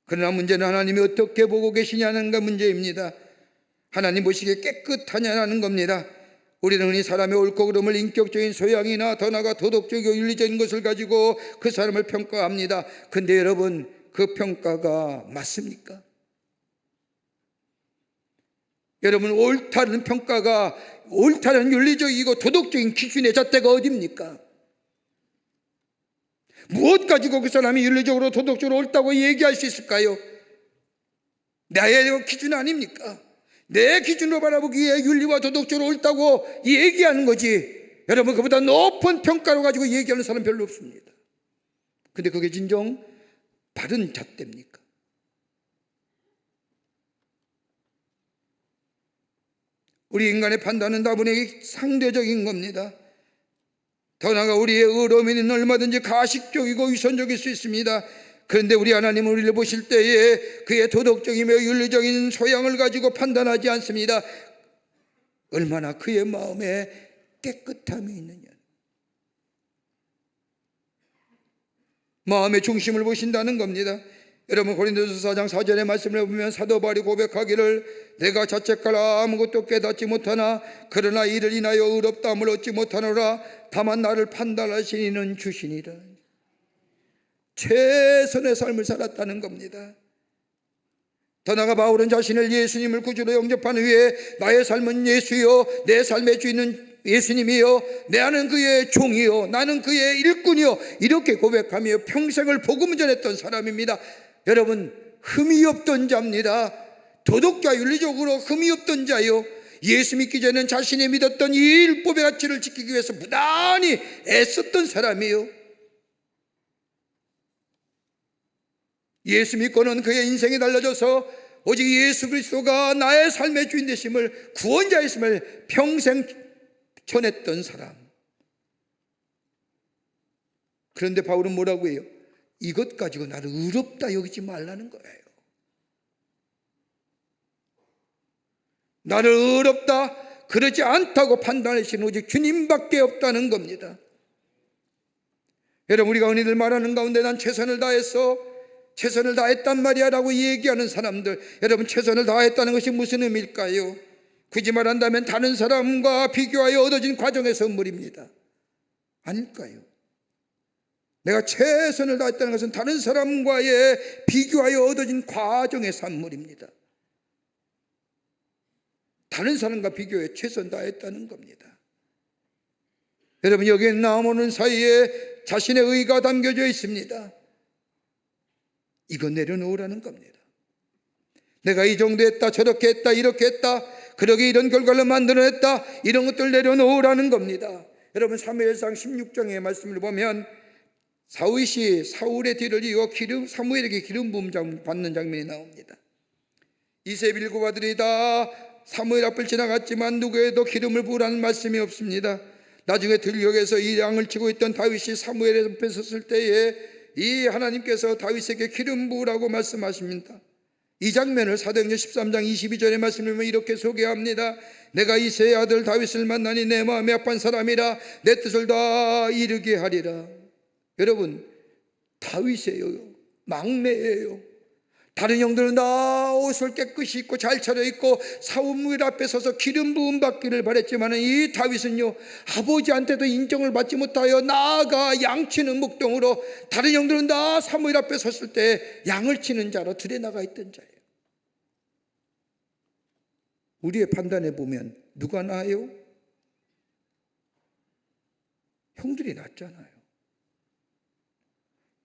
그러나 문제는 하나님이 어떻게 보고 계시냐는 그 문제입니다. 하나님 보시기에 깨끗하냐는 겁니다. 우리는 흔히 사람의 옳고 그름을 인격적인 소양이나 더 나아가 도덕적이고 윤리적인 것을 가지고 그 사람을 평가합니다. 근데 여러분, 그 평가가 맞습니까? 여러분, 옳다는 평가가, 옳다는 윤리적이고 도덕적인 기준의 잣대가 어디입니까? 무엇 가지고 그 사람이 윤리적으로 도덕적으로 옳다고 얘기할 수 있을까요? 나의 기준 아닙니까? 내 기준으로 바라보기에 윤리와 도덕적으로 옳다고 얘기하는 거지, 여러분, 그보다 높은 평가로 가지고 얘기하는 사람 별로 없습니다. 근데 그게 진정 바른 잣대입니까? 우리 인간의 판단은 다분히 상대적인 겁니다. 더 나아가 우리의 의로움은 얼마든지 가식적이고 위선적일 수 있습니다. 그런데 우리 하나님은 우리를 보실 때에 그의 도덕적이며 윤리적인 소양을 가지고 판단하지 않습니다. 얼마나 그의 마음에 깨끗함이 있느냐, 마음의 중심을 보신다는 겁니다. 여러분, 고린도서 4장 4절의 말씀을 보면 사도 바울이 고백하기를 내가 자책하라 아무것도 깨닫지 못하나 그러나 이를 인하여 의롭다함을 얻지 못하노라 다만 나를 판단하신 이는 주시니라. 최선의 삶을 살았다는 겁니다. 더 나아가 바울은 자신을 예수님을 구주로 영접한 후에 나의 삶은 예수요, 내 삶의 주인은 예수님이요, 나는 그의 종이요, 나는 그의 일꾼이요, 이렇게 고백하며 평생을 복음을 전했던 사람입니다. 여러분, 흠이 없던 자입니다. 도덕과 윤리적으로 흠이 없던 자요, 예수 믿기 전에는 자신이 믿었던 이 율법의 가치를 지키기 위해서 부단히 애썼던 사람이요, 예수 믿고는 그의 인생이 달라져서 오직 예수 그리스도가 나의 삶의 주인 되심을, 구원자이심을 평생 전했던 사람. 그런데 바울은 뭐라고 해요? 이것 가지고 나를 의롭다 여기지 말라는 거예요. 나를 의롭다, 그러지 않다고 판단하시는 오직 주님밖에 없다는 겁니다. 여러분, 우리가 흔히들 말하는 가운데 난 최선을 다했어, 최선을 다했단 말이야 라고 얘기하는 사람들, 여러분, 최선을 다했다는 것이 무슨 의미일까요? 굳이 말한다면 다른 사람과 비교하여 얻어진 과정의 선물입니다. 아닐까요? 내가 최선을 다했다는 것은 다른 사람과의 비교하여 얻어진 과정의 산물입니다. 다른 사람과 비교해 최선 다했다는 겁니다. 여러분, 여기에 나오는 사이에 자신의 의가 담겨져 있습니다. 이거 내려놓으라는 겁니다. 내가 이 정도 했다, 저렇게 했다, 이렇게 했다, 그러게 이런 결과를 만들어냈다, 이런 것들 내려놓으라는 겁니다. 여러분, 사무엘상 16장의 말씀을 보면 다윗이 사울의 뒤를 이어 사무엘에게 기름 부음 받는 장면이 나옵니다. 이세 일곱 아들이 다 사무엘 앞을 지나갔지만 누구에도 기름을 부으라는 말씀이 없습니다. 나중에 들녘에서 이 양을 치고 있던 다윗이 사무엘 앞에 섰을 때에 이 하나님께서 다윗에게 기름 부으라고 말씀하십니다. 이 장면을 사도행전 13장 22절의 말씀을 보면 이렇게 소개합니다. 내가 이새의 아들 다윗을 만나니 내 마음에 합한 사람이라 내 뜻을 다 이루게 하리라. 여러분, 다윗이에요. 막내예요. 다른 형들은 다 옷을 깨끗이 입고 잘 차려입고 사무엘 앞에 서서 기름 부음 받기를 바랬지만 이 다윗은요, 아버지한테도 인정을 받지 못하여 나아가 양치는 목동으로 다른 형들은 다 사무엘 앞에 섰을 때 양을 치는 자로 들에 나가 있던 자예요. 우리의 판단에 보면 누가 나아요? 형들이 낫잖아요.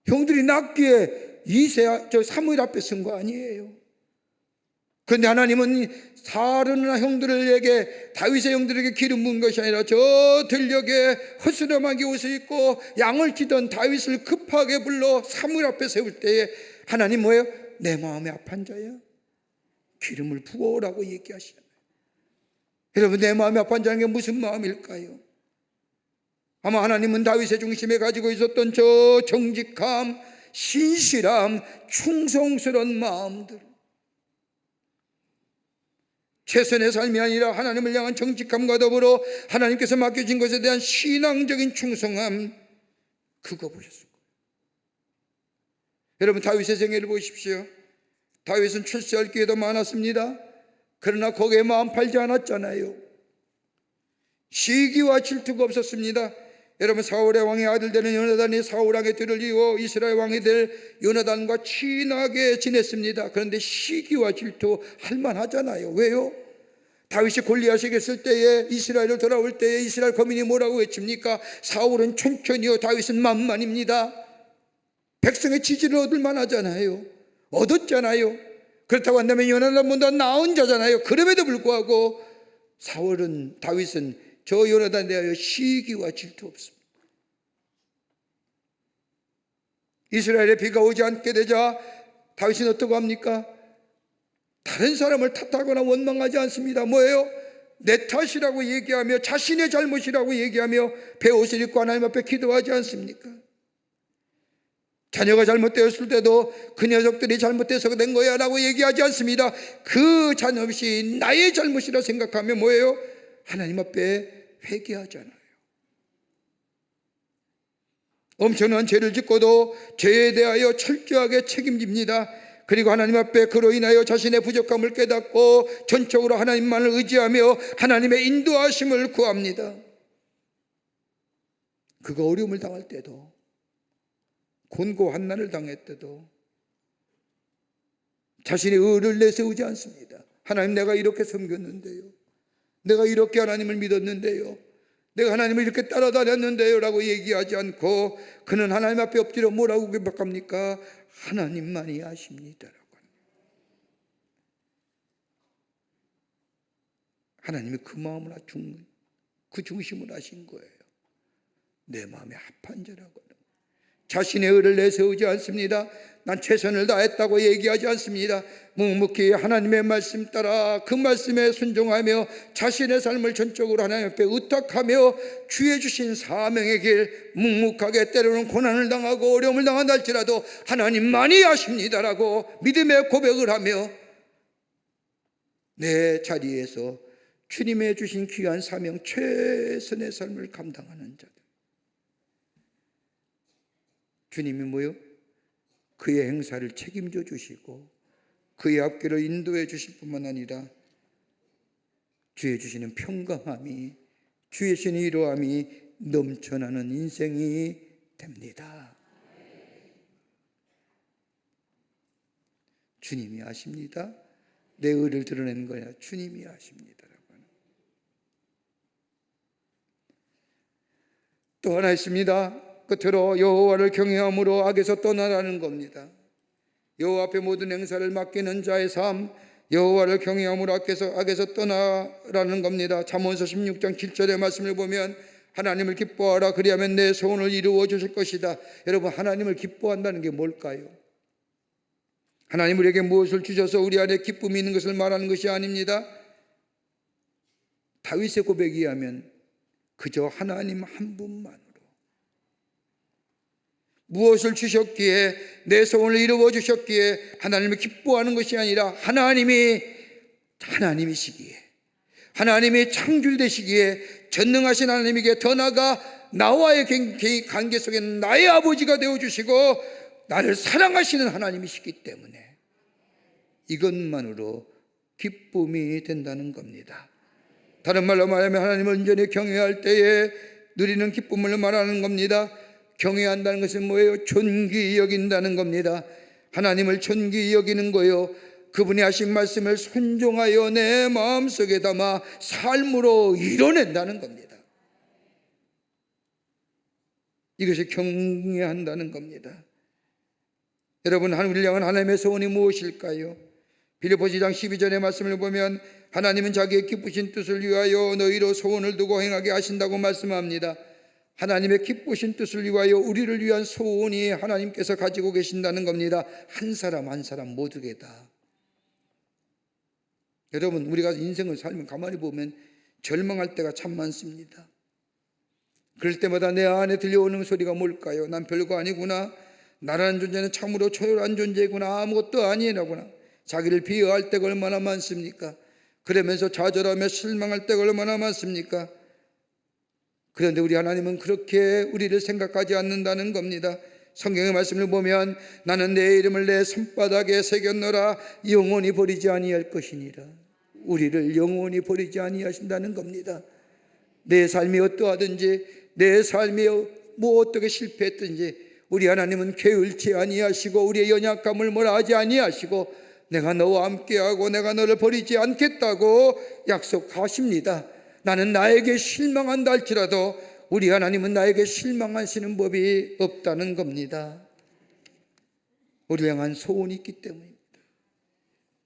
형들이 낫기에 사무엘 앞에 쓴 거 아니에요. 그런데 하나님은 다른 형들에게, 다윗의 형들에게 기름 부은 것이 아니라 저 들녘에 허스름하게 옷을 입고 양을 치던 다윗을 급하게 불러 사무엘 앞에 세울 때에 하나님 뭐예요? 내 마음에 합한 자야, 기름을 부어라고 얘기하시잖아요. 여러분, 내 마음에 합한 자는 게 무슨 마음일까요? 아마 하나님은 다윗의 중심에 가지고 있었던 저 정직함, 신실함, 충성스러운 마음들, 최선의 삶이 아니라 하나님을 향한 정직함과 더불어 하나님께서 맡겨진 것에 대한 신앙적인 충성함, 그거 보셨을 거예요. 여러분, 다윗의 생애를 보십시오. 다윗은 출세할 기회도 많았습니다. 그러나 거기에 마음 팔지 않았잖아요. 시기와 질투가 없었습니다. 여러분, 사울의 왕의 아들 되는 요나단이 사울 왕의 뒤를 이어 이스라엘 왕이 될 요나단과 친하게 지냈습니다. 그런데 시기와 질투 할만하잖아요. 왜요? 다윗이 골리앗에게 있을 때에, 이스라엘을 돌아올 때에 이스라엘 거민이 뭐라고 외칩니까? 사울은 촌촌이요 다윗은 만만입니다. 백성의 지지를 얻을 만하잖아요. 얻었잖아요. 그렇다고 한다면 요나단보다 나은 자잖아요. 그럼에도 불구하고 다윗은 저 요나단에 대하여 시기와 질투 없습니다. 이스라엘에 비가 오지 않게 되자 다윗은 어떻게 합니까? 다른 사람을 탓하거나 원망하지 않습니다. 뭐예요? 내 탓이라고 얘기하며 자신의 잘못이라고 얘기하며 베옷을 입고 하나님 앞에 기도하지 않습니까? 자녀가 잘못되었을 때도 그 녀석들이 잘못돼서 된 거야 라고 얘기하지 않습니다. 그 잘못이 나의 잘못이라 생각하며 뭐예요? 하나님 앞에 회개하잖아요. 엄청난 죄를 짓고도 죄에 대하여 철저하게 책임집니다. 그리고 하나님 앞에 그로 인하여 자신의 부족함을 깨닫고 전적으로 하나님만을 의지하며 하나님의 인도하심을 구합니다. 그가 어려움을 당할 때도, 곤고 환난을 당할 때도 자신의 의를 내세우지 않습니다. 하나님, 내가 이렇게 섬겼는데요, 내가 이렇게 하나님을 믿었는데요, 내가 하나님을 이렇게 따라다녔는데요 라고 얘기하지 않고 그는 하나님 앞에 엎드려 뭐라고 고백합니까? 하나님만이 아십니다라고 합니다. 하나님이 그 마음을 그 중심을 아신 거예요. 내 마음에 합한 자라고. 자신의 의를 내세우지 않습니다. 난 최선을 다했다고 얘기하지 않습니다. 묵묵히 하나님의 말씀 따라 그 말씀에 순종하며 자신의 삶을 전적으로 하나님 앞에 의탁하며 주의 주신 사명의 길 묵묵하게, 때로는 고난을 당하고 어려움을 당한다 할지라도 하나님만이 아십니다라고 믿음의 고백을 하며 내 자리에서 주님의 주신 귀한 사명, 최선의 삶을 감당하는 자들. 주님이 뭐요? 그의 행사를 책임져 주시고 그의 앞길을 인도해 주실 뿐만 아니라 주의 주시는 평강함이, 주의 주시는 위로함이 넘쳐나는 인생이 됩니다. 주님이 아십니다. 내 의를 드러내는 거야. 주님이 아십니다. 또 하나 있습니다. 끝으로 여호와를 경외함으로 악에서 떠나라는 겁니다. 여호와 앞에 모든 행사를 맡기는 자의 삶, 여호와를 경외함으로 악에서 떠나라는 겁니다. 잠언서 16장 7절의 말씀을 보면 하나님을 기뻐하라, 그리하면 내 소원을 이루어 주실 것이다. 여러분, 하나님을 기뻐한다는 게 뭘까요? 하나님 우리에게 무엇을 주셔서 우리 안에 기쁨이 있는 것을 말하는 것이 아닙니다. 다윗의 고백에 의하면 그저 하나님 한 분만으로 무엇을 주셨기에, 내 소원을 이루어 주셨기에 하나님을 기뻐하는 것이 아니라 하나님이시기에, 하나님이 창조되시기에 전능하신 하나님에게 더 나아가 나와의 관계 속에 나의 아버지가 되어주시고 나를 사랑하시는 하나님이시기 때문에 이것만으로 기쁨이 된다는 겁니다. 다른 말로 말하면 하나님을 온전히 경외할 때에 누리는 기쁨을 말하는 겁니다. 경외한다는 것은 뭐예요? 존귀히 여긴다는 겁니다. 하나님을 존귀히 여기는 거예요. 그분이 하신 말씀을 순종하여 내 마음속에 담아 삶으로 이뤄낸다는 겁니다. 이것이 경외한다는 겁니다. 여러분, 우리를 향한 하나님의 소원이 무엇일까요? 빌립보서 2장 12절의 말씀을 보면 하나님은 자기의 기쁘신 뜻을 위하여 너희로 소원을 두고 행하게 하신다고 말씀합니다. 하나님의 기쁘신 뜻을 위하여 우리를 위한 소원이 하나님께서 가지고 계신다는 겁니다. 한 사람 한 사람 모두게 다. 여러분, 우리가 인생을 살면 가만히 보면 절망할 때가 참 많습니다. 그럴 때마다 내 안에 들려오는 소리가 뭘까요? 난 별거 아니구나, 나라는 존재는 참으로 초월한 존재구나, 아무것도 아니라구나. 자기를 비하할 때가 얼마나 많습니까? 그러면서 좌절하며 실망할 때가 얼마나 많습니까? 그런데 우리 하나님은 그렇게 우리를 생각하지 않는다는 겁니다. 성경의 말씀을 보면 나는 내 이름을 내 손바닥에 새겼노라, 영원히 버리지 아니할 것이니라. 우리를 영원히 버리지 아니하신다는 겁니다. 내 삶이 어떠하든지, 내 삶이 어떻게 실패했든지 우리 하나님은 게을치 아니하시고 우리의 연약감을 뭐라 하지 아니하시고 내가 너와 함께하고 내가 너를 버리지 않겠다고 약속하십니다. 나는 나에게 실망한다 할지라도 우리 하나님은 나에게 실망하시는 법이 없다는 겁니다. 우리를 향한 소원이 있기 때문입니다.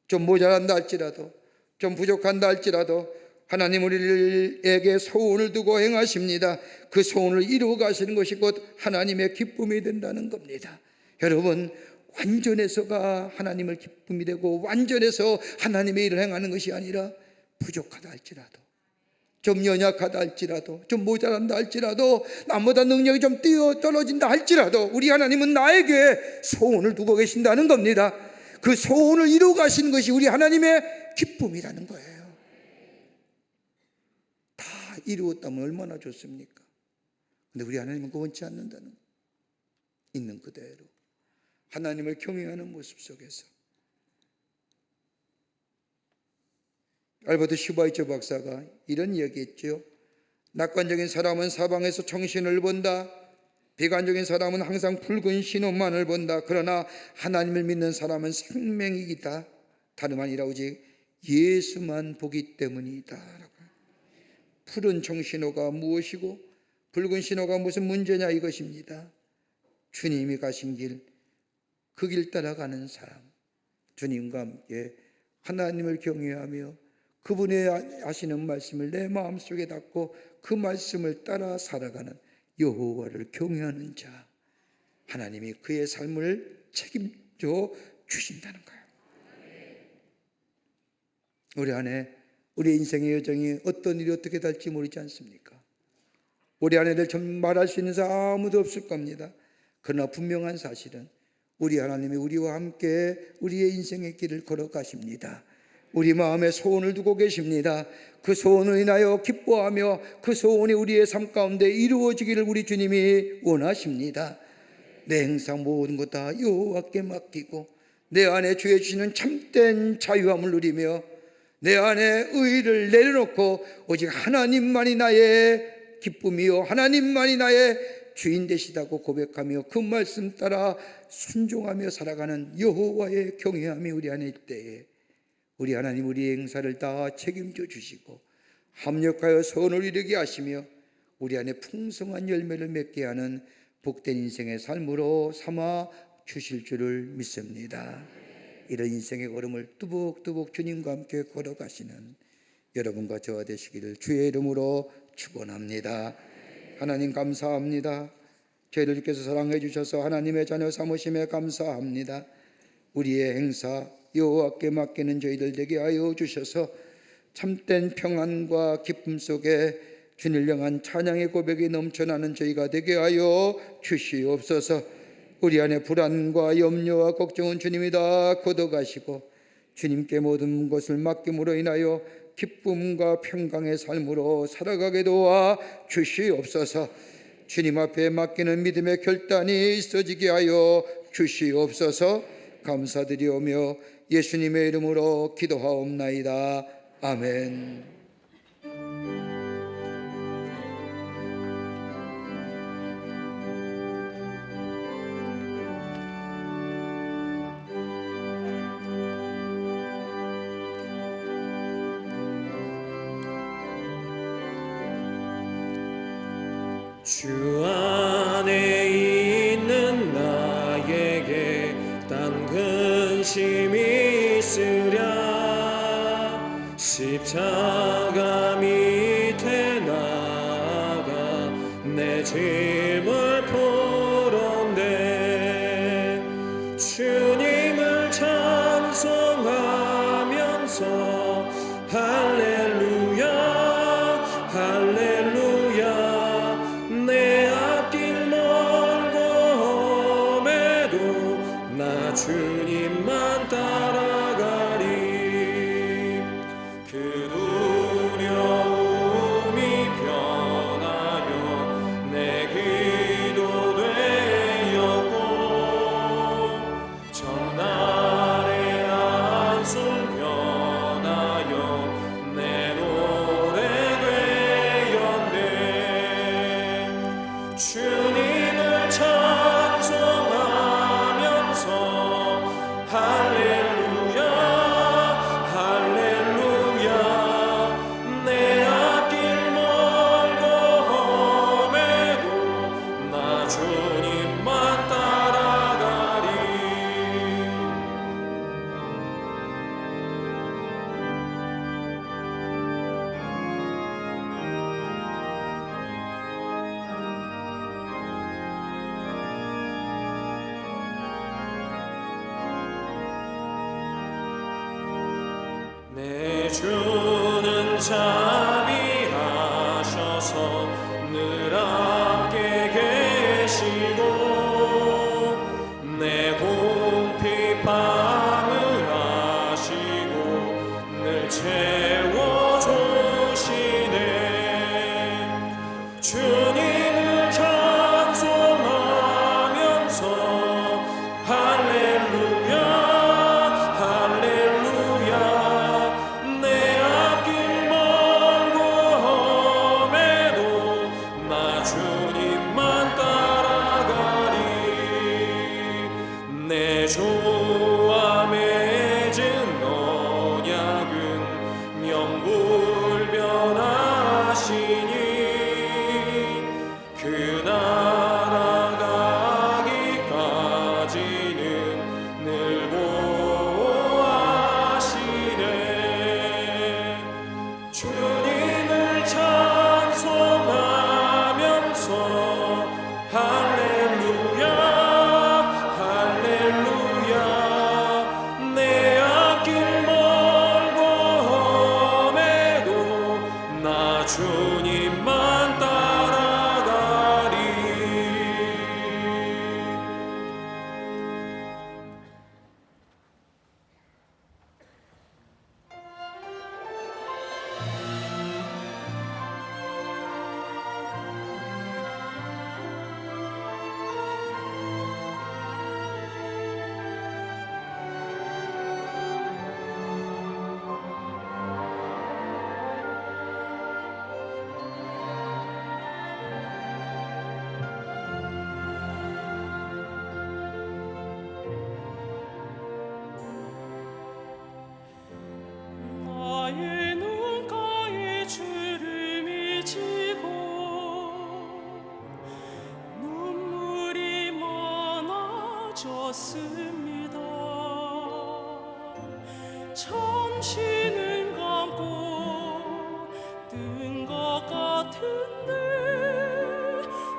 좀 모자란다 할지라도, 좀 부족한다 할지라도 하나님 우리에게 소원을 두고 행하십니다. 그 소원을 이루어 가시는 것이 곧 하나님의 기쁨이 된다는 겁니다. 여러분, 완전해서가 하나님을 기쁨이 되고 완전해서 하나님의 일을 행하는 것이 아니라 부족하다 할지라도, 좀 연약하다 할지라도, 좀 모자란다 할지라도, 나보다 능력이 좀 떨어진다 할지라도 우리 하나님은 나에게 소원을 두고 계신다는 겁니다. 그 소원을 이루어 가시는 것이 우리 하나님의 기쁨이라는 거예요. 다 이루었다면 얼마나 좋습니까? 근데 우리 하나님은 그거 원치 않는다는 거예요. 있는 그대로 하나님을 경외하는 모습 속에서. 알버트 슈바이처 박사가 이런 이야기했죠. 낙관적인 사람은 사방에서 청신을 본다. 비관적인 사람은 항상 붉은 신호만을 본다. 그러나 하나님을 믿는 사람은 생명이기다. 다름 아니라 오직 예수만 보기 때문이다. 푸른 청신호가 무엇이고 붉은 신호가 무슨 문제냐, 이것입니다. 주님이 가신 길, 그 길 따라가는 사람, 주님과 함께 하나님을 경외하며 그분이 하시는 말씀을 내 마음속에 담고 그 말씀을 따라 살아가는 여호와를 경외하는 자, 하나님이 그의 삶을 책임져 주신다는 거예요. 우리 안에 우리 인생의 여정이 어떤 일이 어떻게 될지 모르지 않습니까? 우리 안에 좀 말할 수 있는 사람 아무도 없을 겁니다. 그러나 분명한 사실은 우리 하나님이 우리와 함께 우리의 인생의 길을 걸어가십니다. 우리 마음에 소원을 두고 계십니다. 그 소원을 인하여 기뻐하며 그 소원이 우리의 삶 가운데 이루어지기를 우리 주님이 원하십니다. 내 행사 모든 것 다 여호와께 맡기고 내 안에 주의 주시는 참된 자유함을 누리며 내 안에 의의를 내려놓고 오직 하나님만이 나의 기쁨이요 하나님만이 나의 주인 되시다고 고백하며 그 말씀 따라 순종하며 살아가는 여호와의 경외함이 우리 안에 있을 때에 우리 하나님 우리의 행사를 다 책임져 주시고 합력하여 소원을 이루게 하시며 우리 안에 풍성한 열매를 맺게 하는 복된 인생의 삶으로 삼아 주실 줄을 믿습니다. 이런 인생의 걸음을 뚜벅뚜벅 주님과 함께 걸어가시는 여러분과 저와 되시기를 주의 이름으로 축원합니다. 하나님 감사합니다. 저희를 주께서 사랑해 주셔서 하나님의 자녀 삼으심에 감사합니다. 우리의 행사 여호와께 맡기는 저희들 되게 하여 주셔서 참된 평안과 기쁨 속에 주님을 향한 찬양의 고백이 넘쳐나는 저희가 되게 하여 주시옵소서. 우리 안에 불안과 염려와 걱정은 주님이 다 걷어가시고 주님께 모든 것을 맡김으로 인하여 기쁨과 평강의 삶으로 살아가게 도와 주시옵소서. 주님 앞에 맡기는 믿음의 결단이 있어지게 하여 주시옵소서. 감사드리오며 예수님의 이름으로 기도하옵나이다. 아멘. 주 안에 있는 나에게 딴 근심이 있으랴 십자가 밑에 나가 내 짐을 풀었네. 주님을 찬송하면서 할렐루야 할렐루야 내 앞길 멀고 험해도 나 주님만 따라가리. 그 두려움이 변하여 내 기도 되었고 전날의 한숨 변하여 내 노래 되었네. 주님을 찬송하면서 할렐루야 할렐루야 내 앞길 멀고 험해도 나 주님만 따라가리. 내 주는 자비하셔서 늘 함께 계시고 내 공핍함을 아시고 늘 채워주시네. 주님을 찬송하면서 할렐루야 할렐루야 내 앞길 멀고 험해도 나 주님만 따라가리. 내 주와 맺은 언약은 명불변하시니 그 나라 가기까지는 늘 보호하시네. 주님을 찬송하면서 할렐루야 할렐루야 있었습니다. 잠시는 감고 뜬 것 같은데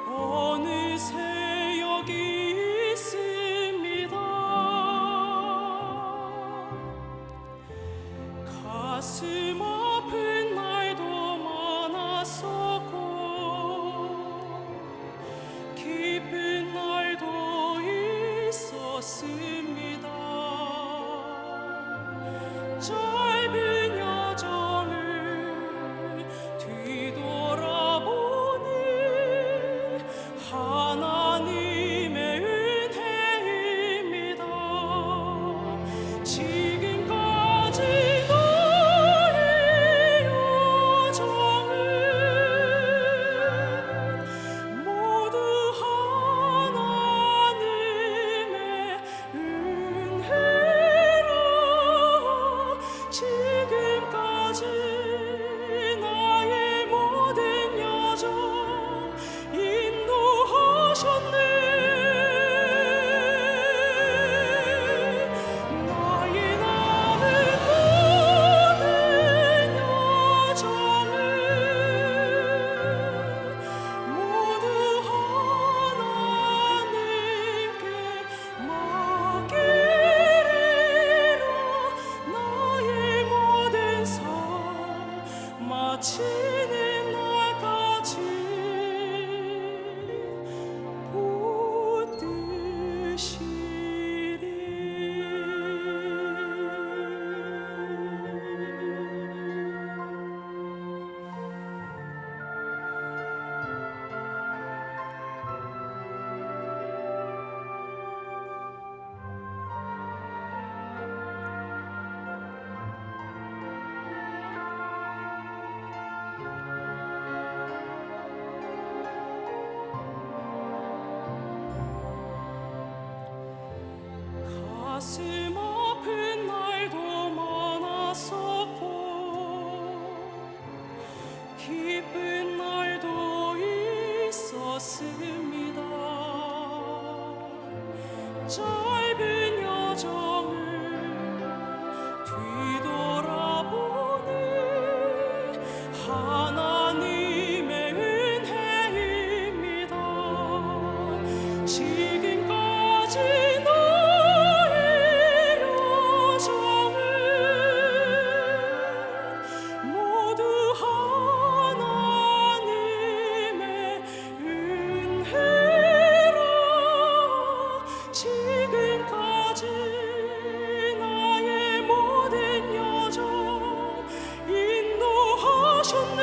어느새 여기 있습니다. 가슴 아픈 날도 많았었고 기쁜 날도 있었습니다. 짧은 여정을 뒤돌아보니 하나님의 은혜입니다. 지금까지 나의 여정을 모두 하나님의 은혜라. 지금까지 나의 모든 여정 인도하셨네. 나의 남은 모든 여정을 모두 하나님께 맡기리라. 나의 모든 삶 마치는 날까지 가슴 아픈 날도 많았었고 기쁜 날도 있었습니다. 짧은 여정을 뒤돌아보니 하나님의 은혜입니다. 지금까지 나의 여정을 모두 하나님의 은혜라. 지금까지 나의 모든 여정 인도하셨네.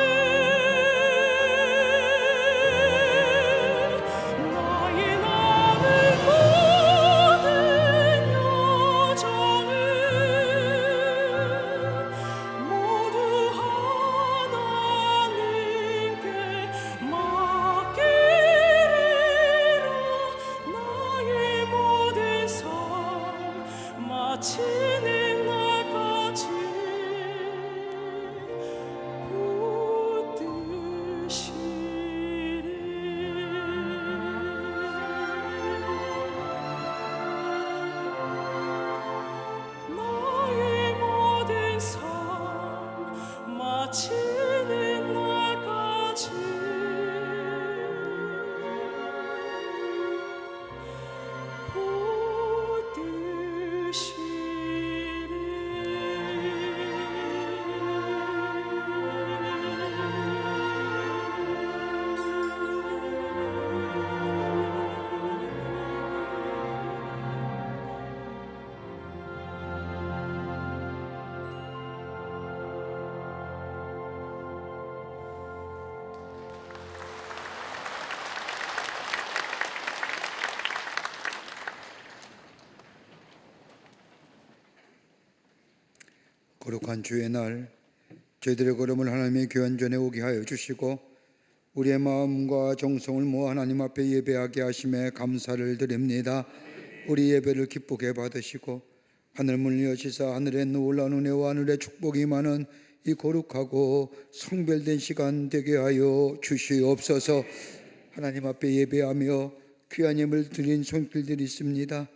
나의 남은 모든 여정을 모두 하나님께 맡기리라. 나의 모든 삶 마치는 날까지 붙드시리. 나의 모든 삶 마치는 날까지 거룩한 주의 날 저희들의 걸음을 하나님의 교회 전에 오게 하여 주시고 우리의 마음과 정성을 모아 하나님 앞에 예배하게 하심에 감사를 드립니다. 우리 예배를 기쁘게 받으시고 하늘문을 여시사 하늘의 놀라운 은혜와 하늘의 축복이 많은 이 거룩하고 성별된 시간 되게 하여 주시옵소서. 하나님 앞에 예배하며 귀한 예물 드린 손길들이 있습니다.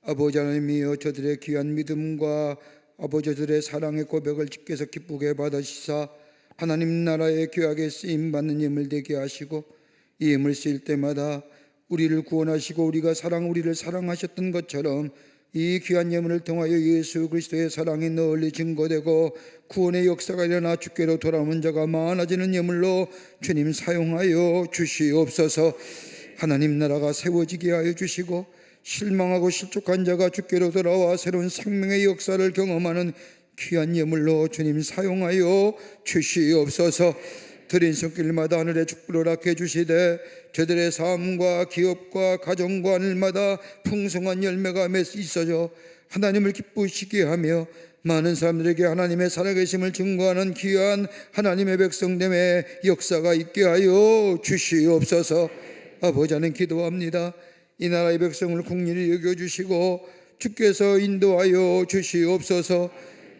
아버지 하나님이여 저들의 귀한 믿음과 아버지들의 사랑의 고백을 주께서 기쁘게 받으시사 하나님 나라의 귀하게 쓰임받는 예물 되게 하시고 이 예물 쓰일 때마다 우리를 구원하시고 우리를 사랑하셨던 것처럼 이 귀한 예물을 통하여 예수 그리스도의 사랑이 널리 증거되고 구원의 역사가 일어나 주께로 돌아오는 자가 많아지는 예물로 주님 사용하여 주시옵소서. 하나님 나라가 세워지게 하여 주시고 실망하고 실족한 자가 주께로 돌아와 새로운 생명의 역사를 경험하는 귀한 예물로 주님 사용하여 주시옵소서. 드린 손길마다 하늘의 축복을 허락해 주시되 저들의 삶과 기업과 가정과 하늘마다 풍성한 열매가 있어져 하나님을 기쁘시게 하며 많은 사람들에게 하나님의 살아계심을 증거하는 귀한 하나님의 백성됨의 역사가 있게 하여 주시옵소서. 아버지 하나님 기도합니다. 이 나라의 백성을 긍휼히 여겨주시고 주께서 인도하여 주시옵소서.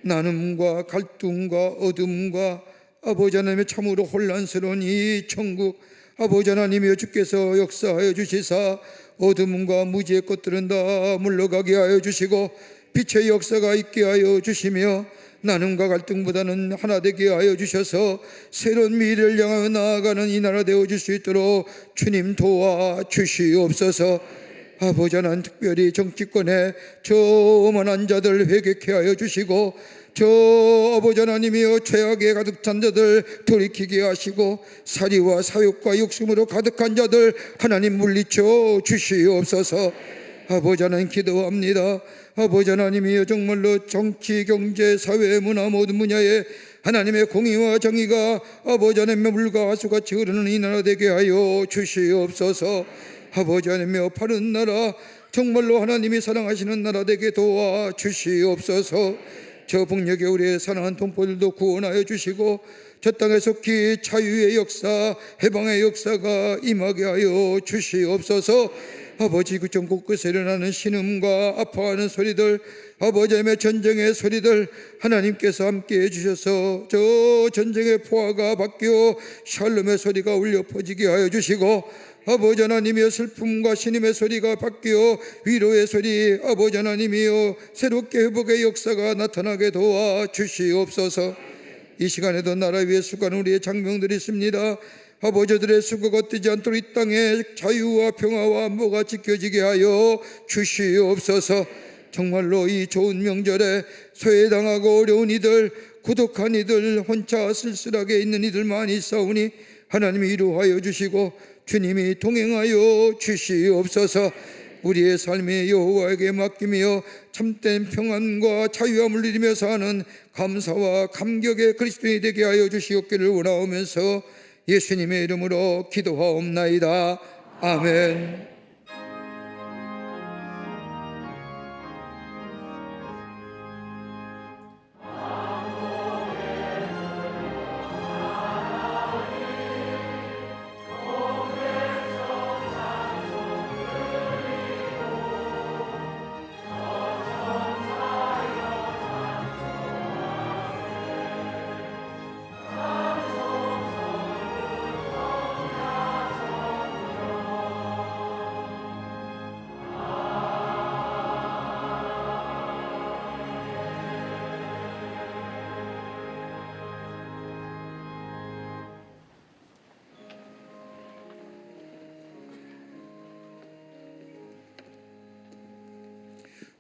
나눔과 갈등과 어둠과 아버지 하나님의 참으로 혼란스러운 이 천국 아버지 하나님이여 주께서 역사하여 주시사 어둠과 무지의 것들은 다 물러가게 하여 주시고 빛의 역사가 있게 하여 주시며 나눔과 갈등보다는 하나 되게 하여 주셔서 새로운 미래를 향하여 나아가는 이 나라 되어줄 수 있도록 주님 도와주시옵소서. 아버지 하나님 특별히 정치권에 저 오만한 자들 회개케 하여 주시고 저 아버지 하나님이여 죄악에 가득 찬 자들 돌이키게 하시고 사리와 사욕과 욕심으로 가득한 자들 하나님 물리쳐 주시옵소서. 아버지 하나님 기도합니다. 아버지 하나님이여 정말로 정치, 경제, 사회, 문화 모든 분야에 하나님의 공의와 정의가 아버지 하나님의 물과 하수같이 흐르는 이 나라 되게 하여 주시옵소서. 아버지 하나님이여 바른 나라 정말로 하나님이 사랑하시는 나라 되게 도와주시옵소서. 저 북녘에 우리의 사랑하는 동포들도 구원하여 주시고 저 땅에 속히 자유의 역사, 해방의 역사가 임하게 하여 주시옵소서. 아버지 그 전국 끝에 일어나는 신음과 아파하는 소리들 아버지 하나님의 전쟁의 소리들 하나님께서 함께해 주셔서 저 전쟁의 포화가 바뀌어 샬롬의 소리가 울려 퍼지게 하여 주시고 아버지 하나님이여 슬픔과 신임의 소리가 바뀌어 위로의 소리 아버지 하나님이여 새롭게 회복의 역사가 나타나게 도와주시옵소서. 이 시간에도 나라 위에 수고하는 우리의 장병들이 있습니다. 아버지들의 수고가 뜨지 않도록 이 땅에 자유와 평화와 안보가 지켜지게 하여 주시옵소서. 정말로 이 좋은 명절에 소외당하고 어려운 이들 고독한 이들 혼자 쓸쓸하게 있는 이들 많이 있사오니 하나님이 위로하여 주시고 주님이 동행하여 주시옵소서. 우리의 삶이 여호와에게 맡기며 참된 평안과 자유함을 누리며 사는 감사와 감격의 그리스도인이 되게 하여 주시옵기를 원하오면서 예수님의 이름으로 기도하옵나이다. 아멘.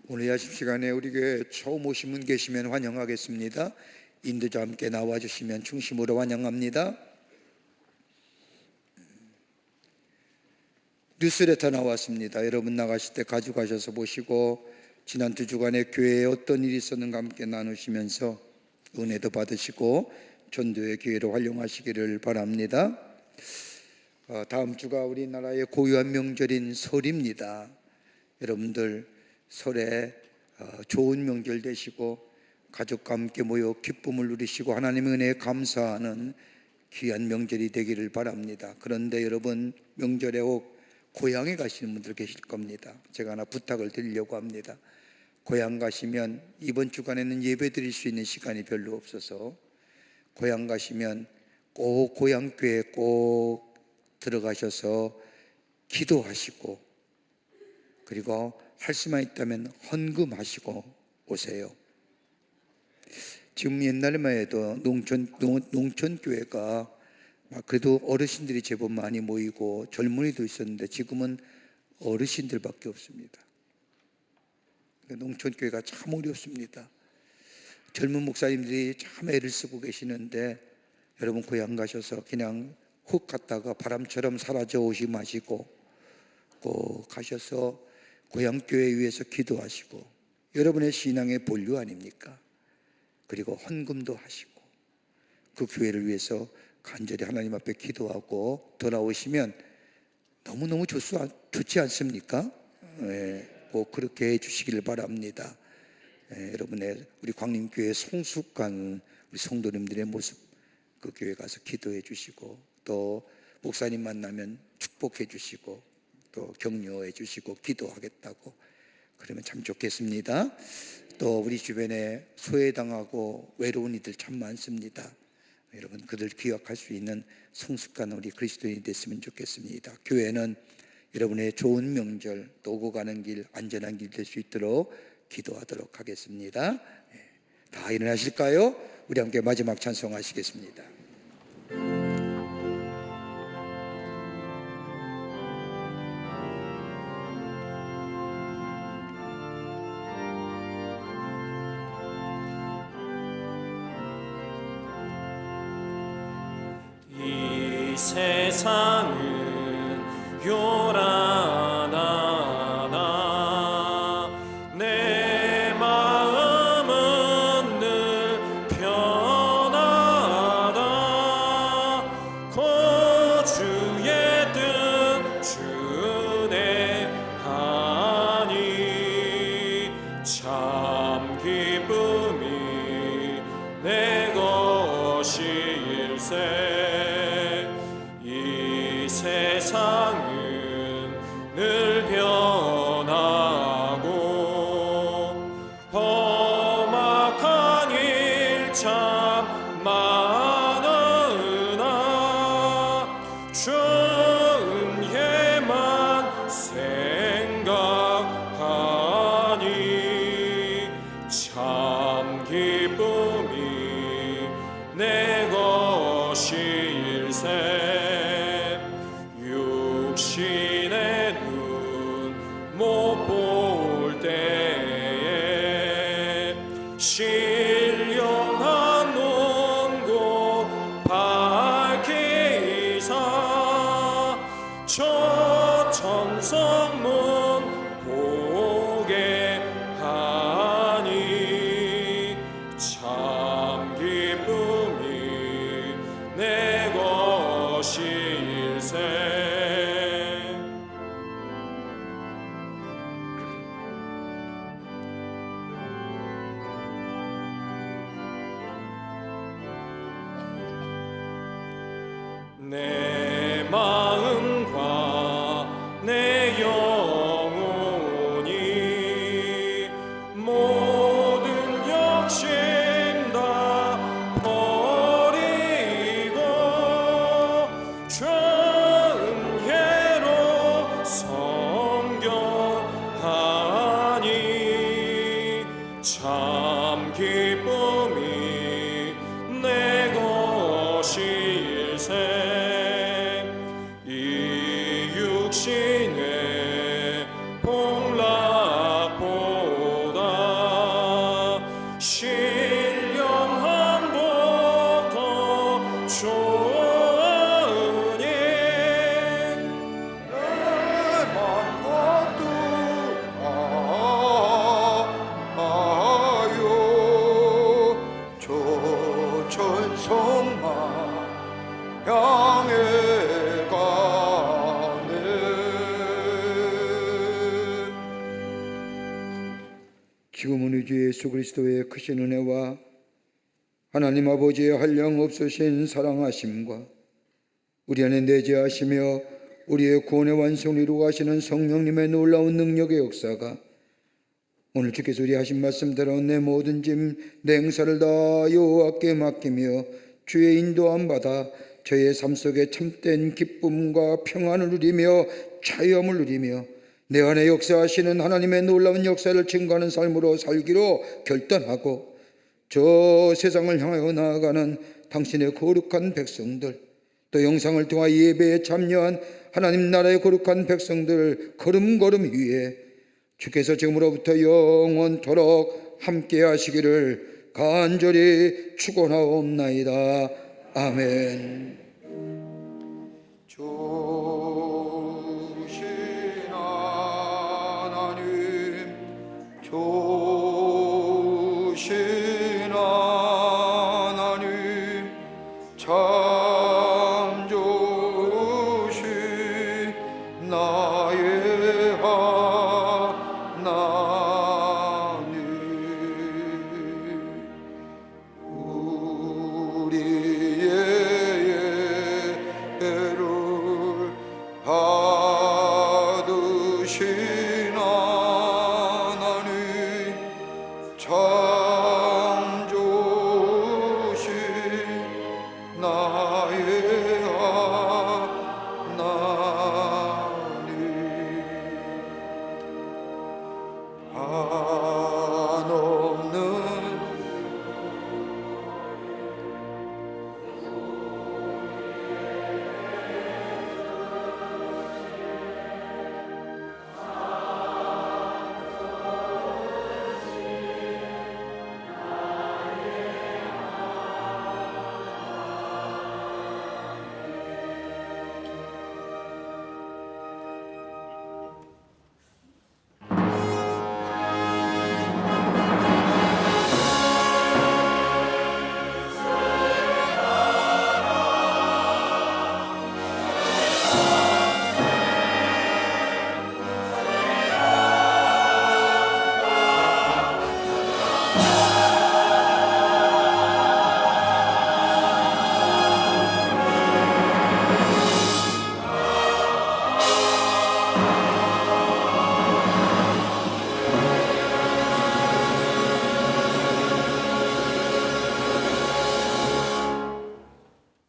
오늘 야식 시간에 우리 교회 처음 오신 분 계시면 환영하겠습니다. 인도자 함께 나와주시면 중심으로 환영합니다. 뉴스레터 나왔습니다. 여러분 나가실 때 가져가셔서 보시고 지난 2주간에 교회에 어떤 일이 있었는가 함께 나누시면서 은혜도 받으시고 전도의 기회로 활용하시기를 바랍니다. 다음 주가 우리나라의 고유한 명절인 설입니다. 여러분들 설에 좋은 명절 되시고 가족과 함께 모여 기쁨을 누리시고 하나님의 은혜에 감사하는 귀한 명절이 되기를 바랍니다. 그런데 여러분 명절에 혹 고향에 가시는 분들 계실 겁니다. 제가 하나 부탁을 드리려고 합니다. 고향 가시면 이번 주간에는 예배 드릴 수 있는 시간이 별로 없어서 고향 가시면 꼭 고향교회 꼭 들어가셔서 기도하시고 그리고 할 수만 있다면 헌금하시고 오세요. 지금 옛날만 해도 농촌교회가 그래도 어르신들이 제법 많이 모이고 젊은이도 있었는데 지금은 어르신들밖에 없습니다. 농촌교회가 참 어렵습니다. 젊은 목사님들이 참 애를 쓰고 계시는데 여러분 고향 가셔서 그냥 훅 갔다가 바람처럼 사라져 오시 마시고 꼭 가셔서 고향교회 위해서 기도하시고 여러분의 신앙의 본류 아닙니까? 그리고 헌금도 하시고 그 교회를 위해서 간절히 하나님 앞에 기도하고 돌아오시면 너무너무 좋지 않습니까? 꼭 그렇게 해주시길 바랍니다. 여러분의 우리 광림교회 성숙한 우리 성도님들의 모습 그 교회 가서 기도해 주시고 또 목사님 만나면 축복해 주시고 또 격려해 주시고 기도하겠다고 그러면 참 좋겠습니다. 또 우리 주변에 소외당하고 외로운 이들 참 많습니다. 여러분 그들 기억할 수 있는 성숙한 우리 그리스도인이 됐으면 좋겠습니다. 교회는 여러분의 좋은 명절 또 오고 가는 길 안전한 길 될 수 있도록 기도하도록 하겠습니다. 다 일어나실까요? 우리 함께 마지막 찬송하시겠습니다. 이 세상은 요란하나 내 마음은 늘 편하다 고주의 뜻 준행하니 참 기쁨이 내 것일세 이 세상은 늘 변하고 험악한 일 참 많으나 주님만 생각하니 참 기쁨이 내 것일세 육신의 눈 못 볼 때에 신령한 논고 밝히사 저 천성문 보게 하니 참 기쁨이 내 것일세 내 마음과 내 영혼이 모든 욕심 다 버리고 전혜로 성경하니 참 기쁨이 내 것일세 이 육신의 복락보다 신령한 복 더 좋으니 내 맘과 뜻하여 저 천성만 향해 가네 지금은 우리 주 예수 그리스도의 크신 은혜와 하나님 아버지의 한량없으신 사랑하심과 우리 안에 내재하시며 우리의 구원의 완성을 이루어 가시는 성령님의 놀라운 능력의 역사가 오늘 주께서 우리 하신 말씀대로 내 모든 짐, 내 행사를 다 여호와께 맡기며 주의 인도함 받아 저의 삶 속에 참된 기쁨과 평안을 누리며 자유함을 누리며 내 안에 역사하시는 하나님의 놀라운 역사를 증거하는 삶으로 살기로 결단하고 저 세상을 향하여 나아가는 당신의 거룩한 백성들, 또 영상을 통해 예배에 참여한 하나님 나라의 거룩한 백성들 걸음걸음 위에 주께서 지금으로부터 영원토록 함께 하시기를 간절히 축원하옵나이다. 아멘. 조신 하나님, 조신 하나님, 참 조신 나의 하나님, 우리의 예배를 받으신 하나님, 참 조신 나의 하나님,